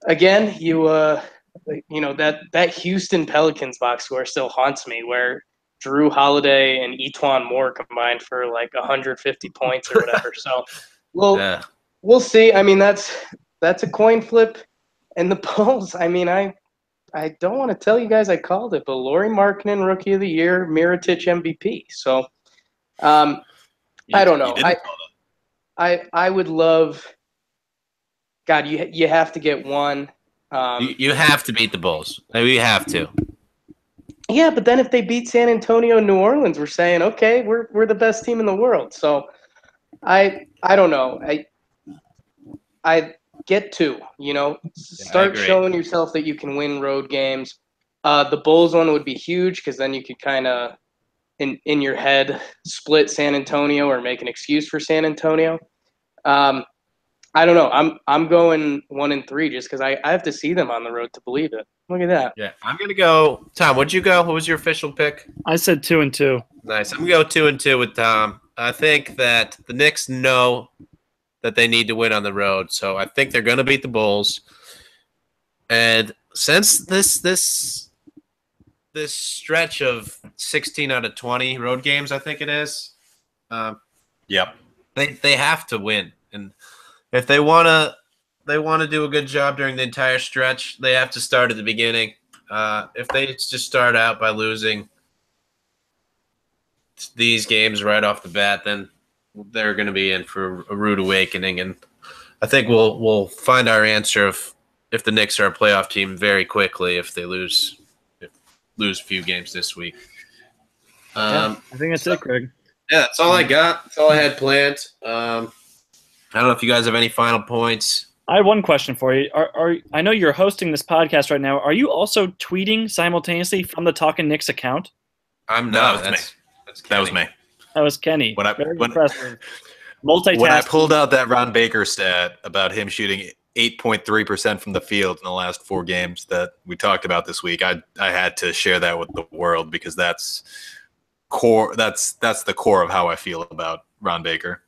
again, that Houston Pelicans box score still haunts me, where Drew Holiday and Etuan Moore combined for like 150 points or whatever. So we'll see. I mean, that's a coin flip. And the Bulls, I mean, I don't want to tell you guys I called it, but Lauri Markkanen, Rookie of the Year, Mirotic MVP. So I don't know. I would love – God, you have to get one. You have to beat the Bulls. We have to. Yeah, but then if they beat San Antonio and New Orleans, we're saying, okay, we're the best team in the world. So I don't know. I get 2, start showing yourself that you can win road games. The Bulls one would be huge because then you could kind of in your head split San Antonio or make an excuse for San Antonio. I don't know. I'm going 1-3 just because I have to see them on the road to believe it. Look at that. Yeah, I'm gonna go. Tom, what'd you go? What was your official pick? I said 2-2. Nice. I'm gonna go 2-2 with Tom. I think that the Knicks know that they need to win on the road, so I think they're gonna beat the Bulls. And since this stretch of 16 out of 20 road games, I think it is. Yep. They have to win, and if they wanna do a good job during the entire stretch, they have to start at the beginning. If they just start out by losing these games right off the bat, then they're going to be in for a rude awakening. And I think we'll find our answer if the Knicks are a playoff team very quickly if they lose a few games this week. I think that's it, Craig. Yeah, that's all I got. That's all I had planned. I don't know if you guys have any final points. I have one question for you. I know you're hosting this podcast right now. Are you also tweeting simultaneously from the Talkin Knicks account? I'm not. That was me. That was Kenny. Very impressive. Multitasking. When I pulled out that Ron Baker stat about him shooting 8.3% from the field in the last 4 games that we talked about this week, I had to share that with the world because that's core. That's the core of how I feel about Ron Baker.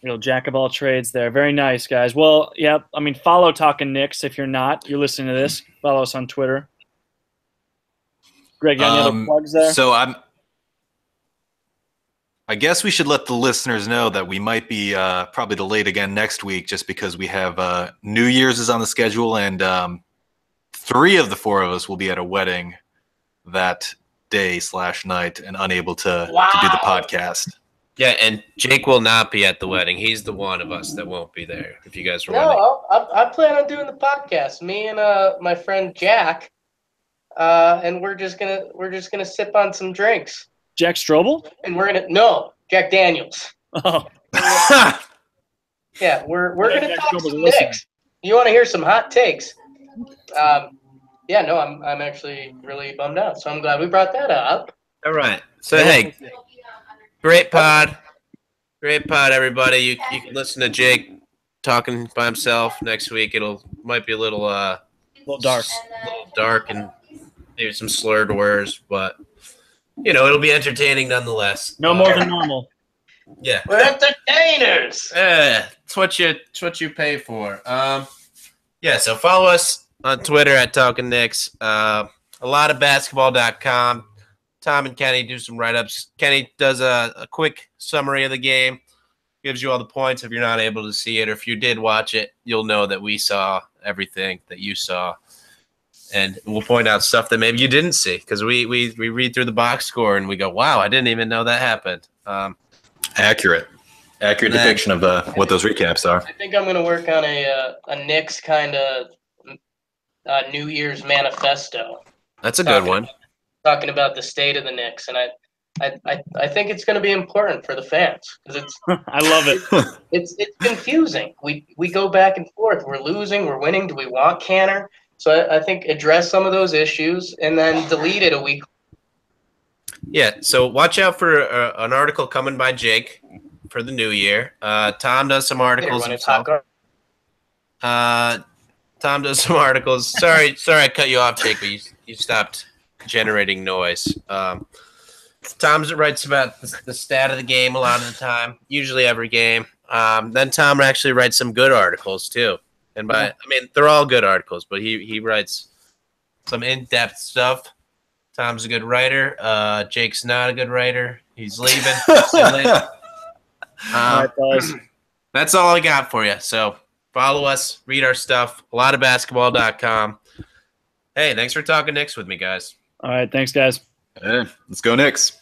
Real jack of all trades there. Very nice, guys. Well, yeah, I mean, follow Talkin Knicks if you're not. You're listening to this. Follow us on Twitter. Greg, got any other plugs there? So I guess we should let the listeners know that we might be probably delayed again next week just because we have New Year's is on the schedule and 3 of the 4 of us will be at a wedding that day/night and unable to do the podcast. Yeah, and Jake will not be at the wedding. He's the one of us that won't be there. If you guys were No, I plan on doing the podcast. Me and my friend Jack, and we're just gonna sip on some drinks. Jack Strobel? And Jack Daniels. Oh, Yeah, we're gonna Jack talk Strobel's some listening. Knicks. You want to hear some hot takes? I'm actually really bummed out. So I'm glad we brought that up. All right. So hey, great pod, everybody. You can listen to Jake talking by himself next week. Might be a little dark and maybe some slurred words, but it'll be entertaining nonetheless. no more than normal. Yeah. We're entertainers. It's what you pay for. So follow us on Twitter at Talkin Knicks. A lot of basketball.com. Tom and Kenny do some write-ups. Kenny does a quick summary of the game, gives you all the points if you're not able to see it, or if you did watch it, you'll know that we saw everything that you saw. And we'll point out stuff that maybe you didn't see, because we read through the box score and we go, wow, I didn't even know that happened. Accurate depiction of what those recaps are. I think I'm gonna work on a Knicks kind of New Year's manifesto. That's a good one. Talking about the state of the Knicks, and I think it's going to be important for the fans because I love it. it's confusing. We go back and forth. We're losing. We're winning. Do we want Canner? So I think address some of those issues and then delete it a week. Yeah. So watch out for an article coming by Jake for the new year. Tom does some articles himself. Tom does some articles. Sorry, I cut you off, Jake, but you stopped generating noise. Tom writes about the stat of the game a lot of the time, usually every game. Then Tom actually writes some good articles too. And they're all good articles, but he writes some in-depth stuff. Tom's a good writer. Jake's not a good writer. He's leaving. All right, guys. That's all I got for you. So follow us, read our stuff, a lot of basketball.com. Hey, thanks for talking Knicks with me, guys. All right, thanks, guys. Hey, let's go Knicks.